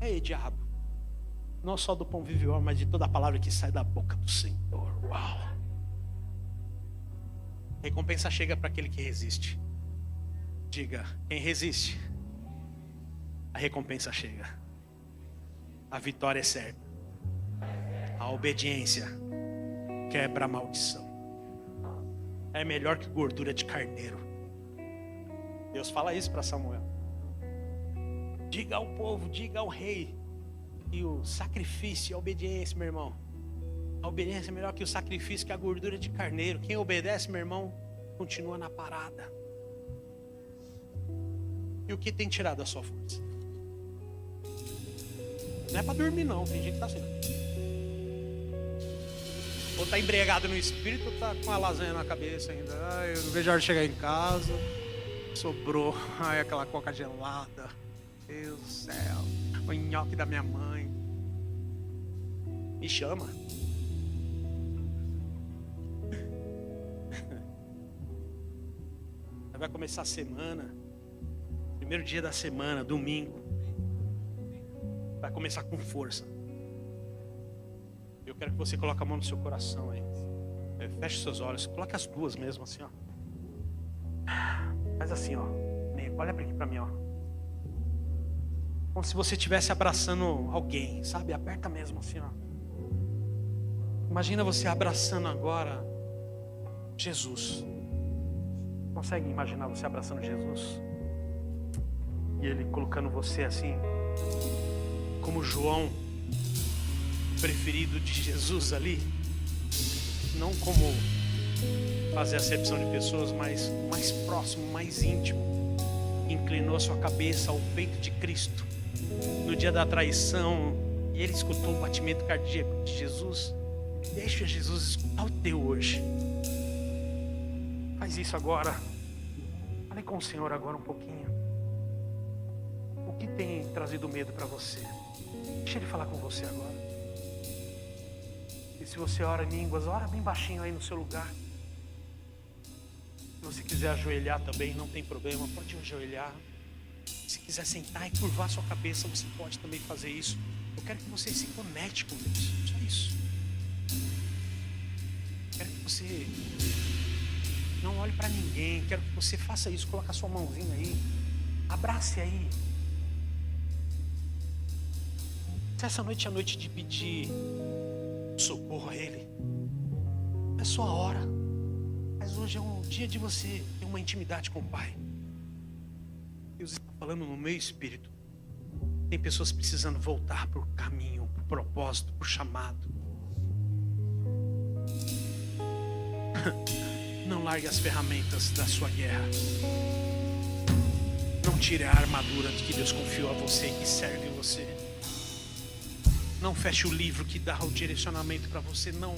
Ei, diabo, não só do pão vive o homem, mas de toda a palavra que sai da boca do Senhor. Uau! Recompensa chega para aquele que resiste. Diga: quem resiste a recompensa chega. A vitória é certa. A obediência quebra a maldição. É melhor que gordura de carneiro. Deus fala isso para Samuel. Diga ao povo, diga ao rei, que o sacrifício e a obediência, meu irmão, a obediência é melhor que o sacrifício, que a gordura de carneiro. Quem obedece, meu irmão, continua na parada. E o que tem tirado a sua força? Não é para dormir não, tem gente que está assim. Ou está embriagado no espírito, ou está com a lasanha na cabeça ainda. Ai, eu não vejo a hora de chegar em casa. Sobrou, ai, aquela coca gelada. Deus do céu, o nhoque da minha mãe. Me chama. Vai começar a semana. Primeiro dia da semana, domingo. Vai começar com força. Eu quero que você coloque a mão no seu coração aí. Feche seus olhos. Coloque as duas mesmo assim, ó. Faz assim, ó. Olha aqui pra mim, ó. Como se você estivesse abraçando alguém, sabe? Aperta mesmo assim, ó. Imagina você abraçando agora Jesus. Consegue imaginar você abraçando Jesus? E Ele colocando você assim, como João, preferido de Jesus ali. Não como fazer acepção de pessoas, mas mais próximo, mais íntimo. Inclinou a sua cabeça ao peito de Cristo no dia da traição, e ele escutou o batimento cardíaco de Jesus. Deixa Jesus escutar o teu hoje. Faz isso agora. Fale com o Senhor agora um pouquinho. O que tem trazido medo para você? Deixa Ele falar com você agora. E se você ora em línguas, ora bem baixinho aí no seu lugar. Se você quiser ajoelhar também, não tem problema, pode ajoelhar. Se quiser sentar e curvar sua cabeça, você pode também fazer isso. Eu quero que você se conecte com Deus, só isso. Quero que você não olhe para ninguém. Quero que você faça isso, coloque a sua mãozinha aí, abrace aí. Se essa noite é a noite de pedir socorro a Ele, é sua hora. Mas hoje é um dia de você ter uma intimidade com o Pai. Deus está falando no meu espírito. Tem pessoas precisando voltar para o caminho, para o propósito, para o chamado. Não largue as ferramentas da sua guerra. Não tire a armadura que Deus confiou a você e que serve você. Não feche o livro que dá o direcionamento para você. Não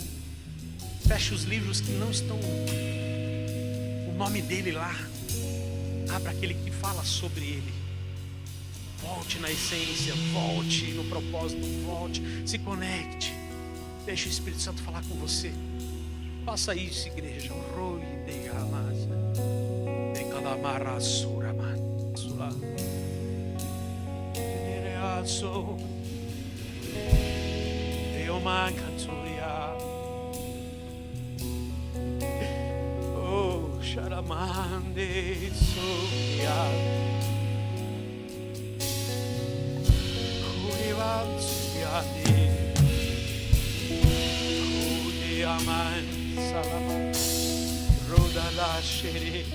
feche os livros que não estão o nome dele lá. Abra aquele que fala sobre ele. Volte na essência, volte no propósito, volte, se conecte. Deixe o Espírito Santo falar com você. Faça isso, igreja. Oh, Sharamande Sophia. Kurivansiade. Kudiaman Salama. Rodala Shere.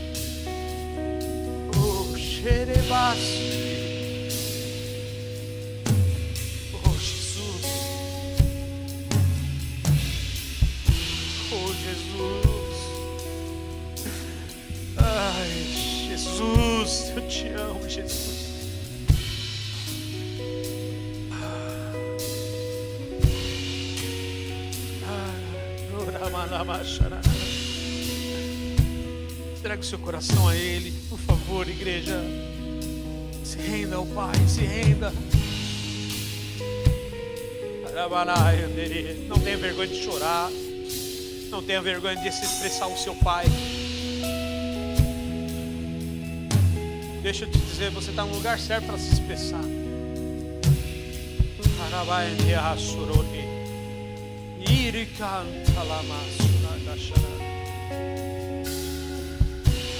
Oh, Sherebasi. Jesus, eu te amo, Jesus. Entregue o seu coração a Ele, por favor, igreja. Se renda ao Pai, se renda. Não tenha vergonha de chorar. Não tenha vergonha de se expressar o seu Pai. Deixa eu te dizer, você está no lugar certo para se expressar.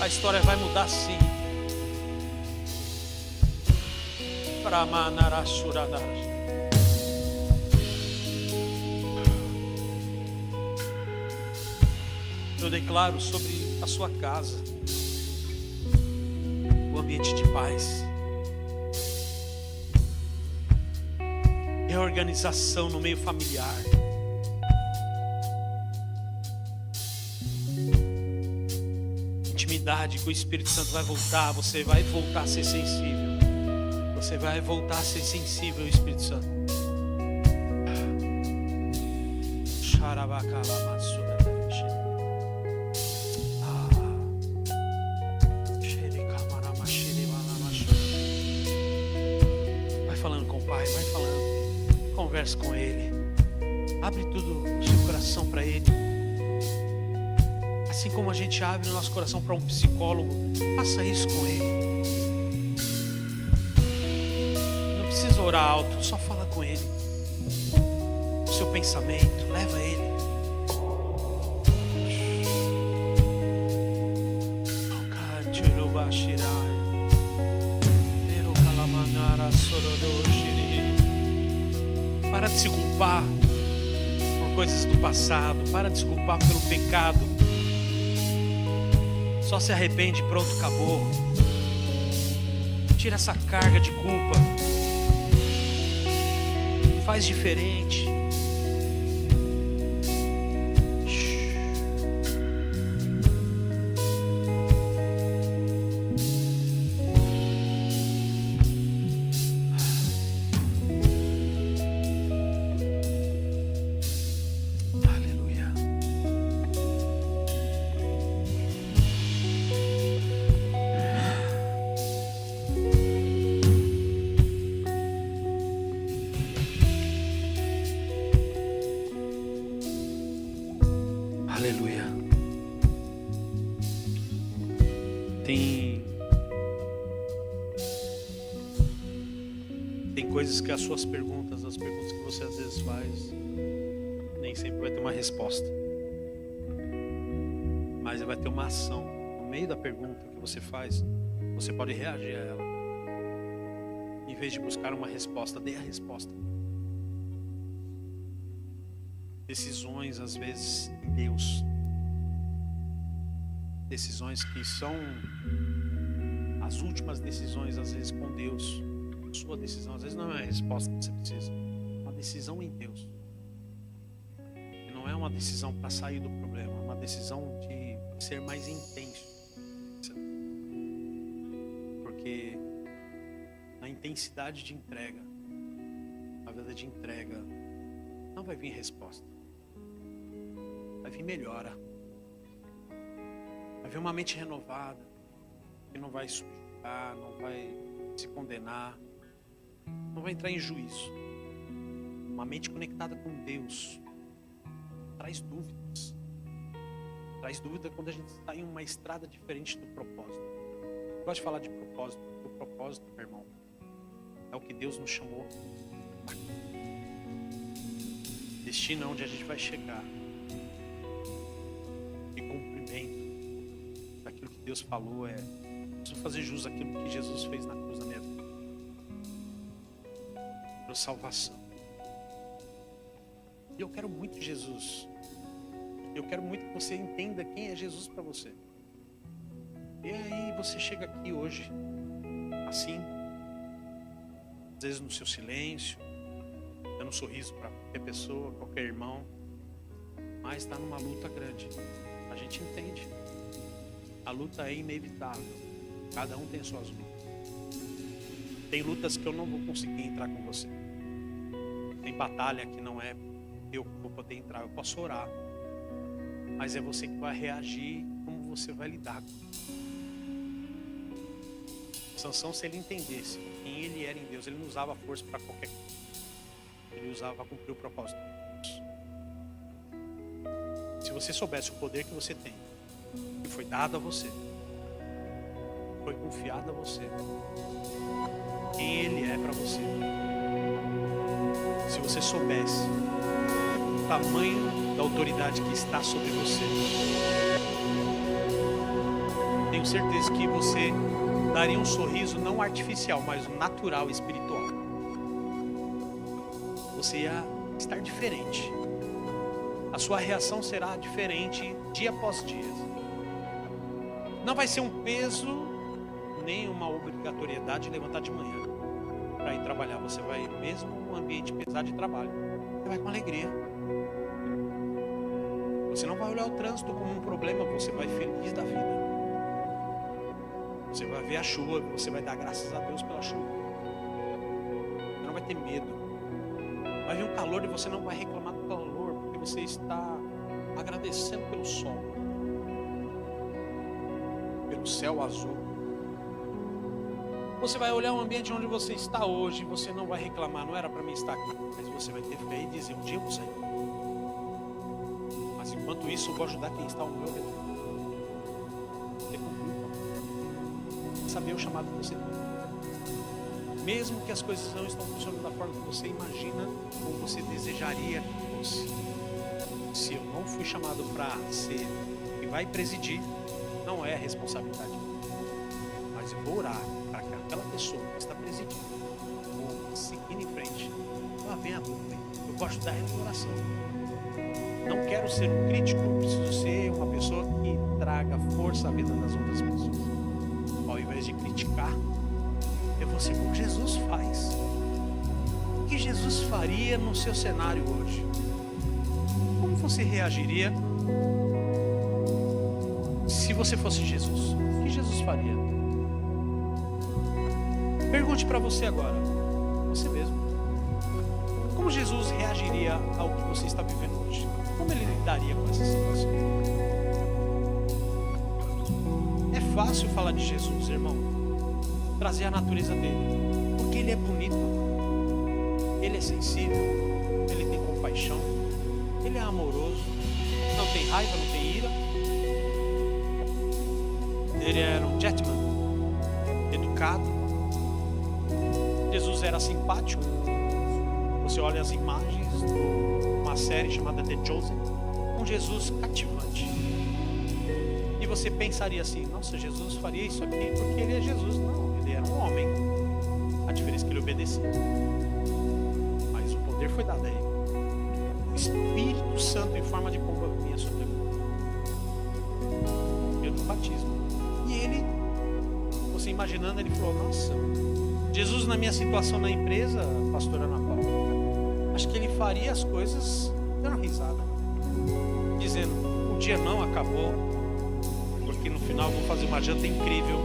A história vai mudar sim. Eu declaro sobre a sua casa o ambiente de paz, reorganização no meio familiar, intimidade com o Espírito Santo vai voltar. Você vai voltar a ser sensível. Você vai voltar a ser sensível ao Espírito Santo. Vai falando com o Pai, vai falando. Converse com Ele. Abre tudo o seu coração para Ele. Assim como a gente abre o nosso coração para um psicólogo, faça isso com Ele. Não precisa orar alto, só fala com Ele. O seu pensamento, leva Ele. Para de se culpar por coisas do passado. Para de se culpar pelo pecado. Só se arrepende, pronto, acabou. Tira essa carga de culpa. Faz diferente. Aleluia. Tem coisas que as suas perguntas, as perguntas que você às vezes faz, nem sempre vai ter uma resposta. Mas vai ter uma ação. No meio da pergunta que você faz, você pode reagir a ela. Em vez de buscar uma resposta, dê a resposta. Decisões, às vezes, em Deus. Decisões que são as últimas decisões, às vezes, com Deus. Sua decisão, às vezes, não é a resposta que você precisa. É uma decisão em Deus. E não é uma decisão para sair do problema. É uma decisão de ser mais intenso. Porque na intensidade de entrega, na vida de entrega, não vai vir resposta. Vai vir melhora. Vai vir uma mente renovada, que não vai subjugar, não vai se condenar, não vai entrar em juízo. Uma mente conectada com Deus traz dúvidas. Traz dúvida quando a gente está em uma estrada diferente do propósito. Eu gosto de falar de propósito, porque o propósito, meu irmão, é o que Deus nos chamou. Destino onde a gente vai chegar. E cumprimento daquilo que Deus falou é: preciso fazer jus àquilo que Jesus fez na cruz da minha vida. Para salvação. E eu quero muito Jesus. Eu quero muito que você entenda quem é Jesus para você. E aí você chega aqui hoje, assim, às vezes no seu silêncio, dando um sorriso para qualquer pessoa, qualquer irmão, mas está numa luta grande. A gente entende. A luta é inevitável. Cada um tem suas lutas. Tem lutas que eu não vou conseguir entrar com você. Tem batalha que não é eu que vou poder entrar. Eu posso orar, mas é você que vai reagir, como você vai lidar. Sansão, se ele entendesse quem ele era em Deus, ele não usava força para qualquer coisa. Ele usava para cumprir o propósito de Deus. Se você soubesse o poder que você tem, que foi dado a você, foi confiado a você, quem Ele é para você, se você soubesse o tamanho da autoridade que está sobre você, tenho certeza que você daria um sorriso não artificial, mas natural e espiritual. você ia estar diferente. A sua reação será diferente dia após dia. Não vai ser um peso, nem uma obrigatoriedade de levantar de manhã para ir trabalhar. Você vai, mesmo no ambiente pesado de trabalho, você vai com alegria. Você não vai olhar o trânsito como um problema, você vai feliz da vida. Você vai ver a chuva, você vai dar graças a Deus pela chuva. Você não vai ter medo. Vai vir um calor e você não vai reclamar do calor, porque você está agradecendo pelo sol, pelo céu azul. Você vai olhar o ambiente onde você está hoje, você não vai reclamar, não era para mim estar aqui, mas você vai ter fé e dizer, um dia eu vou sair. Mas enquanto isso, eu vou ajudar quem está ao meu redor. Você cumpriu, saber o chamado que você tem. Mesmo que as coisas não estão funcionando da forma que você imagina ou você desejaria que fosse. Se eu não fui chamado para ser e vai presidir, não é responsabilidade. Mas eu vou orar para que aquela pessoa que está presidindo ou seguindo em frente, ela venha a cumprir. Eu vou ajudar ela em oração. Não quero ser um crítico, eu preciso ser uma pessoa que traga força à vida das outras pessoas. Ao invés de criticar, eu vou ser como Jesus faz. O que Jesus faria no seu cenário hoje? Como você reagiria se você fosse Jesus? O que Jesus faria? Pergunte para você agora, você mesmo. Como Jesus reagiria ao que você está vivendo hoje? Como ele lidaria com essa situação? É fácil falar de Jesus, irmão. Trazer a natureza dele. Porque ele é bonito. Ele é sensível. Ele tem compaixão. Ele é amoroso. Não tem raiva, não tem ira. Ele era um gentleman. Educado. Jesus era simpático. Você olha as imagens de uma série chamada The Chosen, um Jesus cativante. E você pensaria assim, nossa, Jesus faria isso aqui porque ele é Jesus. Não, ele era um homem. A diferença é que ele obedecia. Mas o poder foi dado a ele. O Espírito Santo em forma de pomba vinha sobre ele. Pelo batismo. E ele, você imaginando, ele falou, nossa, Jesus na minha situação na empresa, pastora Ana Paula, acho que ele faria as coisas dando risada, dizendo, o dia não acabou, porque no final eu vou fazer uma janta incrível,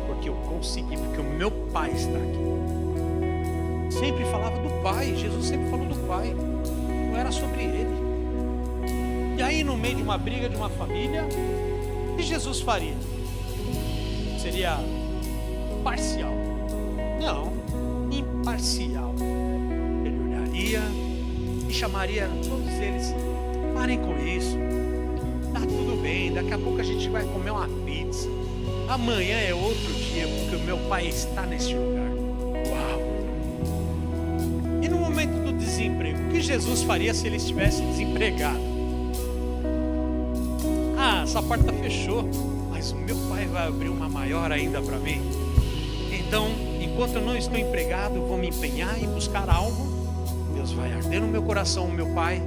porque eu consegui, porque o meu pai está aqui. Sempre falava do pai, Jesus sempre falou do pai, não era sobre ele. E aí no meio de uma briga de uma família, o que Jesus faria? Seria parcial? Não, imparcial. Ele olharia e chamaria todos eles, parem com isso, tá tudo bem, daqui a pouco a gente vai comer uma pizza, amanhã é outro dia, porque o meu pai está nesse lugar. Uau! E no momento do desemprego, o que Jesus faria se ele estivesse desempregado? Ah, essa porta fechou, mas o meu pai vai abrir uma maior ainda para mim. Então, enquanto eu não estou empregado, eu vou me empenhar em buscar algo. Deus vai arder no meu coração, meu Pai,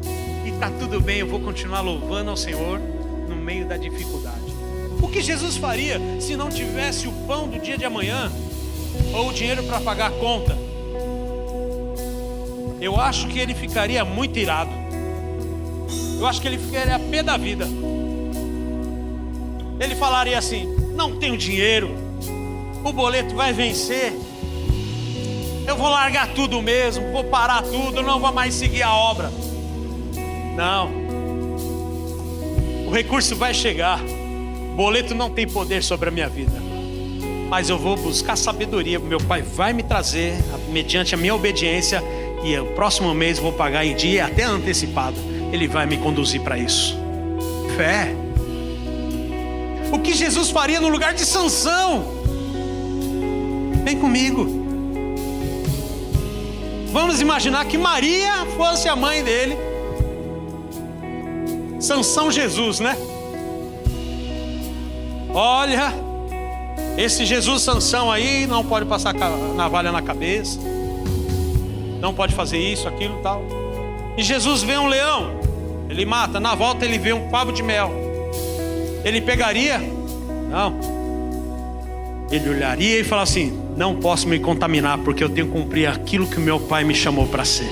e está tudo bem, eu vou continuar louvando ao Senhor no meio da dificuldade. O que Jesus faria se não tivesse o pão do dia de amanhã ou o dinheiro para pagar a conta? Eu acho que ele ficaria muito irado. Eu acho que ele ficaria a pé da vida. Ele falaria assim, não tenho dinheiro, o boleto vai vencer, eu vou largar tudo mesmo, vou parar tudo, não vou mais seguir a obra. Não, o recurso vai chegar, o boleto não tem poder sobre a minha vida, mas eu vou buscar sabedoria, meu pai vai me trazer, mediante a minha obediência, e o próximo mês vou pagar em dia, até antecipado, ele vai me conduzir para isso. Fé. O que Jesus faria no lugar de Sansão? Vem comigo. Vamos imaginar que Maria fosse a mãe dele. Sansão Jesus, né? Olha, esse Jesus Sansão aí não pode passar navalha na cabeça, não pode fazer isso, aquilo e tal. E Jesus vê um leão, ele mata, na volta ele vê um favo de mel. Ele pegaria? Não. Ele olharia e falaria assim: não posso me contaminar, porque eu tenho que cumprir aquilo que o meu pai me chamou para ser.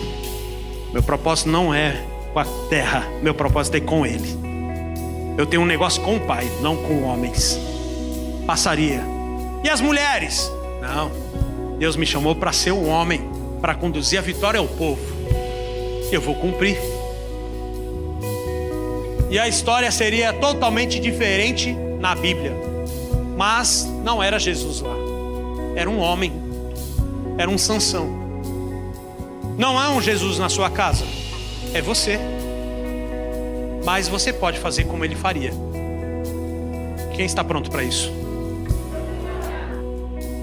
Meu propósito não é com a terra, meu propósito é com ele. Eu tenho um negócio com o pai, não com homens. Passaria. E as mulheres? Não. Deus me chamou para ser um homem, para conduzir a vitória ao povo. Eu vou cumprir. E a história seria totalmente diferente na Bíblia. Mas não era Jesus lá. Era um homem. Era um Sansão. Não há um Jesus na sua casa. É você. Mas você pode fazer como ele faria. Quem está pronto para isso?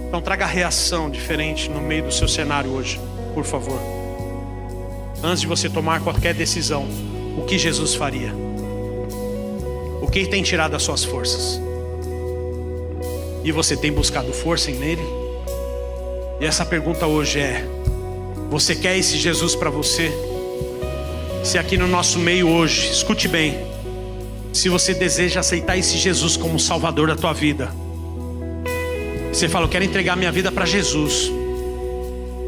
Então traga reação diferente no meio do seu cenário hoje, por favor. Antes de você tomar qualquer decisão, o que Jesus faria? O que tem tirado as suas forças? E você tem buscado força nele? E essa pergunta hoje é: você quer esse Jesus para você? Se aqui no nosso meio hoje, escute bem, se você deseja aceitar esse Jesus como Salvador da tua vida, você fala: eu quero entregar minha vida para Jesus.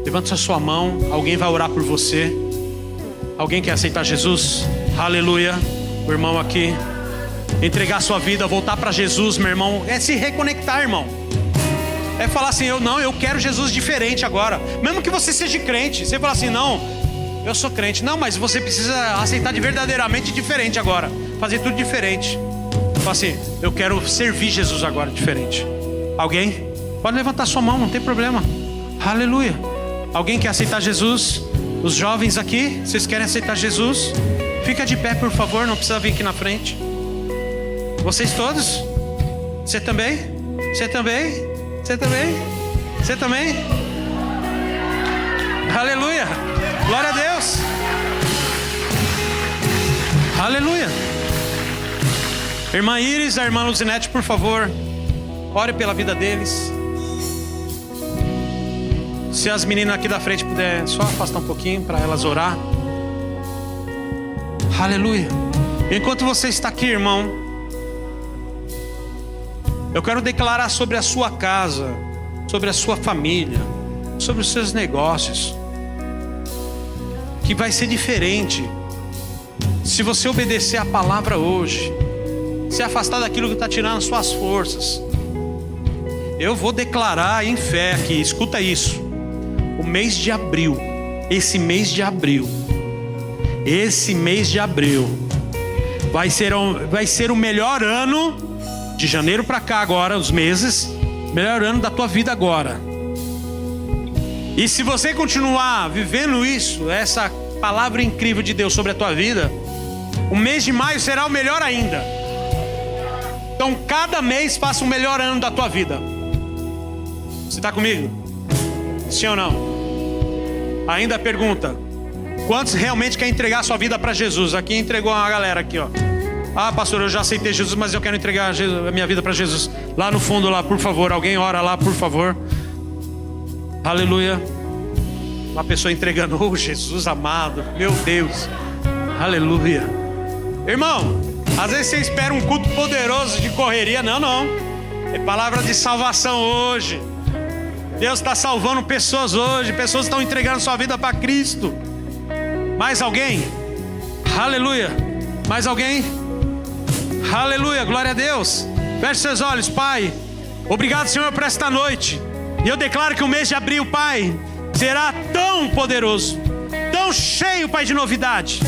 Levanta a sua mão, alguém vai orar por você. Alguém quer aceitar Jesus? Aleluia. O irmão aqui. Entregar a sua vida, voltar para Jesus, meu irmão, é se reconectar, irmão. É falar assim: eu quero Jesus diferente agora. Mesmo que você seja crente, você fala assim: não, eu sou crente. Não, mas você precisa aceitar de verdadeiramente diferente agora. Fazer tudo diferente. Fala assim: eu quero servir Jesus agora diferente. Alguém? Pode levantar sua mão, não tem problema. Aleluia. Alguém quer aceitar Jesus? Os jovens aqui, vocês querem aceitar Jesus? Fica de pé, por favor, não precisa vir aqui na frente. Vocês todos? Você também? Você também? Você também? Você também? Aleluia. Glória a Deus. Aleluia. Irmã Iris, a irmã Luzinete, por favor, ore pela vida deles. Se as meninas aqui da frente puderem só afastar um pouquinho para elas orar. Aleluia. Enquanto você está aqui, irmão, eu quero declarar sobre a sua casa, sobre a sua família, sobre os seus negócios, que vai ser diferente se você obedecer a palavra hoje, se afastar daquilo que está tirando as suas forças. Eu vou declarar em fé aqui, escuta isso. O mês de abril, esse mês de abril vai ser o melhor ano, de janeiro para cá agora, os meses, melhor ano da tua vida agora. E se você continuar vivendo isso, essa palavra incrível de Deus sobre a tua vida, o mês de maio será o melhor ainda. Então cada mês faça o melhor ano da tua vida. Você está comigo? Sim ou não? Ainda pergunta: quantos realmente querem entregar a sua vida para Jesus? Aqui entregou uma galera aqui, ó. Ah, pastor, eu já aceitei Jesus, mas eu quero entregar a minha vida para Jesus. Lá no fundo, lá, por favor, alguém ora lá, por favor. Aleluia. Uma pessoa entregando. Oh, Jesus amado, meu Deus. Aleluia. Irmão, às vezes você espera um culto poderoso de correria. Não. É palavra de salvação hoje. Deus está salvando pessoas hoje. Pessoas estão entregando sua vida para Cristo. Mais alguém? Aleluia. Mais alguém? Aleluia, glória a Deus. Feche seus olhos. Pai, obrigado, Senhor, por esta noite. E eu declaro que o mês de abril, Pai, será tão poderoso, tão cheio, Pai, de novidade.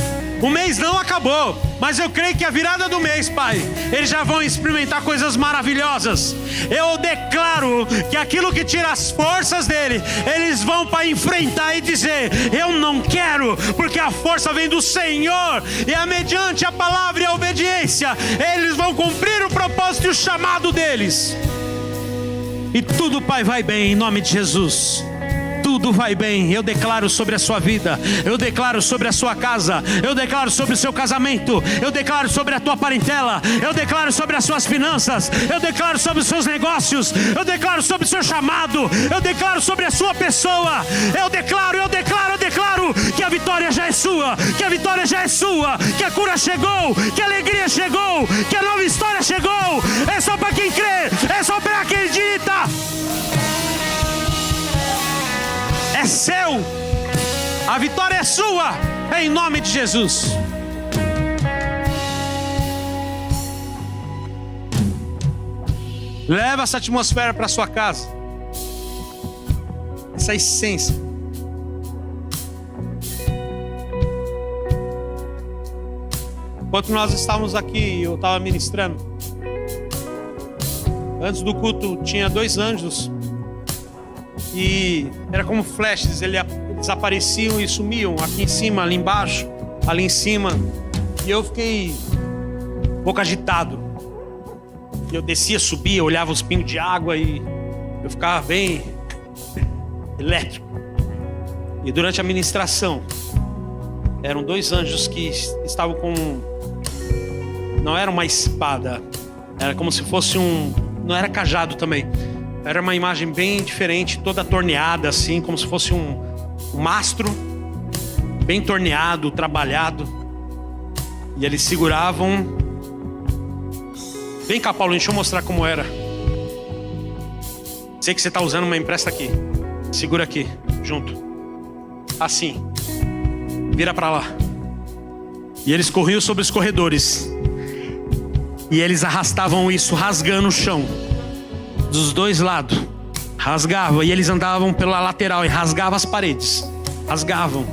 O mês não acabou, mas eu creio que a virada do mês, Pai, eles já vão experimentar coisas maravilhosas. Eu declaro que aquilo que tira as forças dele, eles vão, Pai, enfrentar e dizer: eu não quero, porque a força vem do Senhor. E é mediante a palavra e a obediência, eles vão cumprir o propósito e o chamado deles. E tudo, Pai, vai bem em nome de Jesus. Tudo vai bem. Eu declaro sobre a sua vida, eu declaro sobre a sua casa, eu declaro sobre o seu casamento, eu declaro sobre a tua parentela, eu declaro sobre as suas finanças, eu declaro sobre os seus negócios, eu declaro sobre o seu chamado, eu declaro sobre a sua pessoa, eu declaro vitória já é sua, que a vitória já é sua, que a cura chegou, que a alegria chegou, que a nova história chegou. É só para quem crê, é só para quem acredita. É seu, a vitória é sua, em nome de Jesus. Leva essa atmosfera para sua casa, essa essência. Enquanto nós estávamos aqui, eu estava ministrando. Antes do culto tinha 2 anjos e era como flashes, eles apareciam e sumiam aqui em cima, ali embaixo, ali em cima. E eu fiquei um pouco agitado. Eu descia, subia, olhava os pingos de água e eu ficava bem elétrico. E durante a ministração, eram 2 anjos que estavam com... Não era uma espada, era como se fosse não era cajado também. Era uma imagem bem diferente, toda torneada assim, como se fosse um mastro, bem torneado, trabalhado. E eles seguravam... Vem cá, Paulo, deixa eu mostrar como era. Sei que você está usando, mas empresta aqui. Segura aqui, junto. Assim. Vira para lá. E eles corriam sobre os corredores. E eles arrastavam isso, rasgando o chão. Dos 2 lados. Rasgava. E eles andavam pela lateral e rasgavam as paredes. Rasgavam.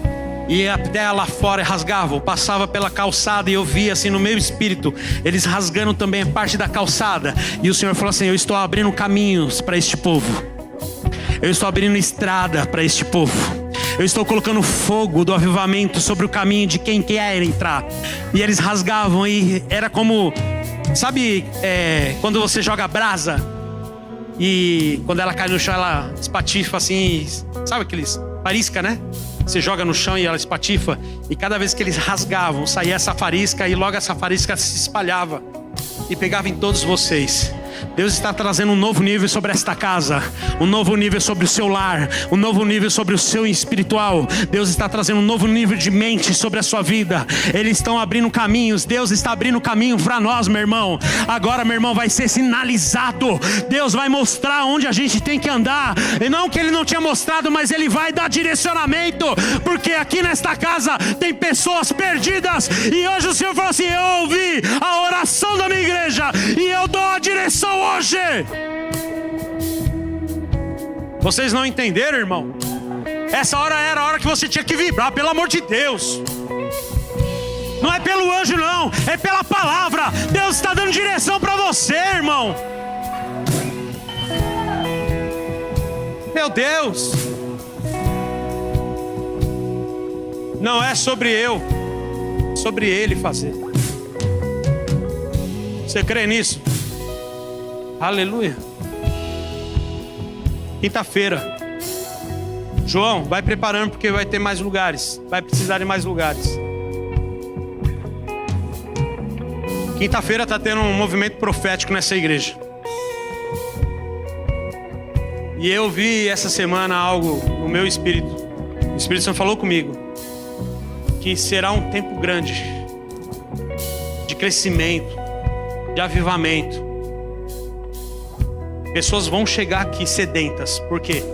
E até lá fora rasgavam, passava pela calçada e eu via assim no meu espírito, eles rasgando também a parte da calçada. E o Senhor falou assim: eu estou abrindo caminhos para este povo. Eu estou abrindo estrada para este povo. Eu estou colocando fogo do avivamento sobre o caminho de quem quer entrar. E eles rasgavam e era como, sabe, quando você joga brasa e quando ela cai no chão ela espatifa assim, sabe aqueles farisca, né? Você joga no chão e ela espatifa. E cada vez que eles rasgavam, saía essa farisca e logo essa farisca se espalhava e pegava em todos vocês. Deus está trazendo um novo nível sobre esta casa, um novo nível sobre o seu lar, um novo nível sobre o seu espiritual. Deus está trazendo um novo nível de mente sobre a sua vida. Eles estão abrindo caminhos. Deus está abrindo caminho para nós, meu irmão. Agora, meu irmão, vai ser sinalizado. Deus vai mostrar onde a gente tem que andar. E não que Ele não tinha mostrado, mas Ele vai dar direcionamento. Porque aqui nesta casa tem pessoas perdidas. E hoje o Senhor falou assim: eu ouvi a oração da minha igreja e eu dou a direção hoje. Vocês não entenderam, irmão? Essa hora era a hora que você tinha que vibrar, pelo amor de Deus. Não é pelo anjo não, é pela palavra. Deus está dando direção para você, irmão. Meu Deus. Não é sobre eu, é sobre Ele fazer. Você crê nisso? Aleluia. Quinta-feira, João, vai preparando porque vai ter mais lugares. Vai precisar de mais lugares. Quinta-feira está tendo um movimento profético nessa igreja. E eu vi essa semana algo no meu espírito. O Espírito Santo falou comigo que será um tempo grande de crescimento, de avivamento. Pessoas vão chegar aqui sedentas, porque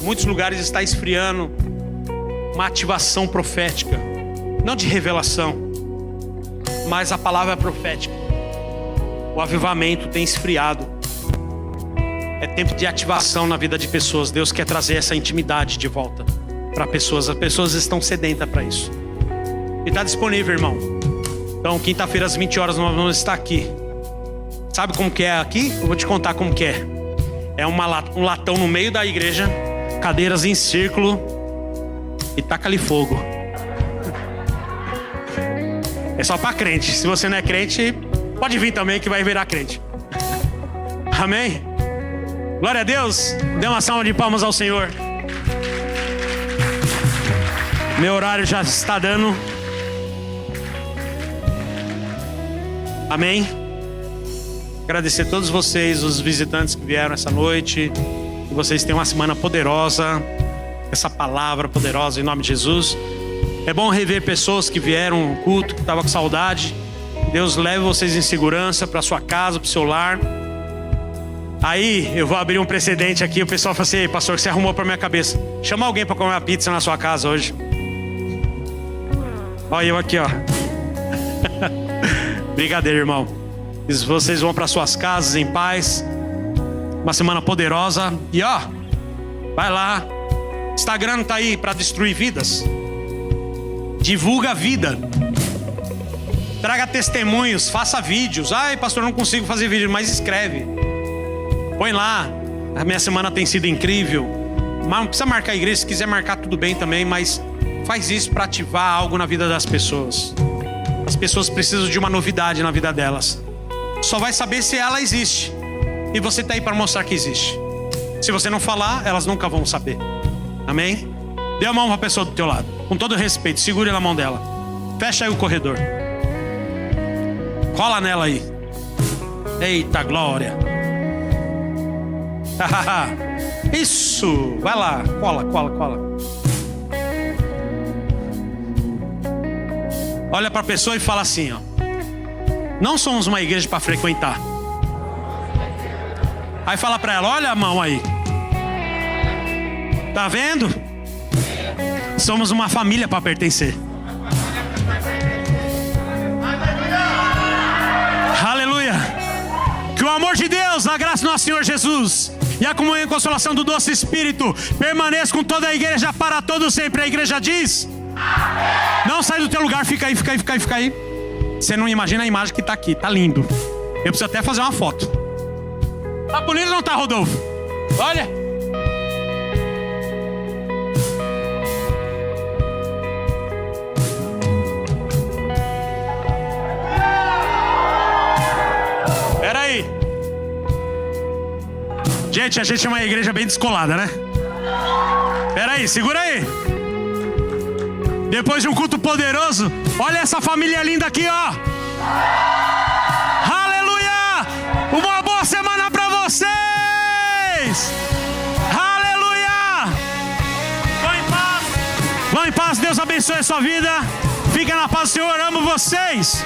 em muitos lugares está esfriando uma ativação profética, não de revelação, mas a palavra é profética. O avivamento tem esfriado. É tempo de ativação na vida de pessoas. Deus quer trazer essa intimidade de volta para pessoas. As pessoas estão sedentas para isso. E está disponível, irmão. Então, quinta-feira às 20 horas nós vamos estar aqui. Sabe como que é aqui? Eu vou te contar como que é. É um latão no meio da igreja, cadeiras em círculo e taca-lhe fogo. É só para crente. Se você não é crente, pode vir também que vai virar crente. Amém? Glória a Deus. Dê uma salva de palmas ao Senhor. Meu horário já está dando. Amém? Agradecer a todos vocês, os visitantes que vieram essa noite. Que vocês tenham uma semana poderosa. Essa palavra poderosa em nome de Jesus. É bom rever pessoas que vieram no culto, que estavam com saudade. Deus leve vocês em segurança para sua casa, para o seu lar. Aí eu vou abrir um precedente aqui. O pessoal fala assim: ei, pastor, você arrumou para minha cabeça. Chama alguém para comer uma pizza na sua casa hoje. Olha eu aqui, ó. Brincadeira, irmão. Vocês vão para suas casas em paz. Uma semana poderosa. E ó, vai lá. Instagram não tá aí para destruir vidas. Divulga a vida. Traga testemunhos, faça vídeos. Ai, pastor, não consigo fazer vídeo, mas escreve. Põe lá. A minha semana tem sido incrível. Mas não precisa marcar a igreja. Se quiser marcar, tudo bem também. Mas faz isso para ativar algo na vida das pessoas. As pessoas precisam de uma novidade na vida delas. Só vai saber se ela existe. E você está aí para mostrar que existe. Se você não falar, elas nunca vão saber. Amém? Dê a mão para a pessoa do teu lado. Com todo respeito, segure na mão dela. Fecha aí o corredor. Cola nela aí. Eita glória. Isso. Vai lá. Cola. Olha para a pessoa e fala assim, ó: não somos uma igreja para frequentar. Aí fala para ela: olha a mão aí. Tá vendo? Somos uma família para pertencer. Aleluia. Que o amor de Deus, a graça do nosso Senhor Jesus e a comunhão e consolação do doce Espírito permaneça com toda a igreja para todo sempre. A igreja diz: não sai do teu lugar, fica aí. Você não imagina a imagem que tá aqui, tá lindo. Eu preciso até fazer uma foto. Tá bonito ou não tá, Rodolfo? Olha. Peraí. Gente, a gente é uma igreja bem descolada, né? Peraí, segura aí. Depois de um culto poderoso, olha essa família linda aqui, ó. Aleluia! Uma boa semana para vocês! Aleluia! Vão em paz, Deus abençoe a sua vida. Fica na paz do Senhor, amo vocês.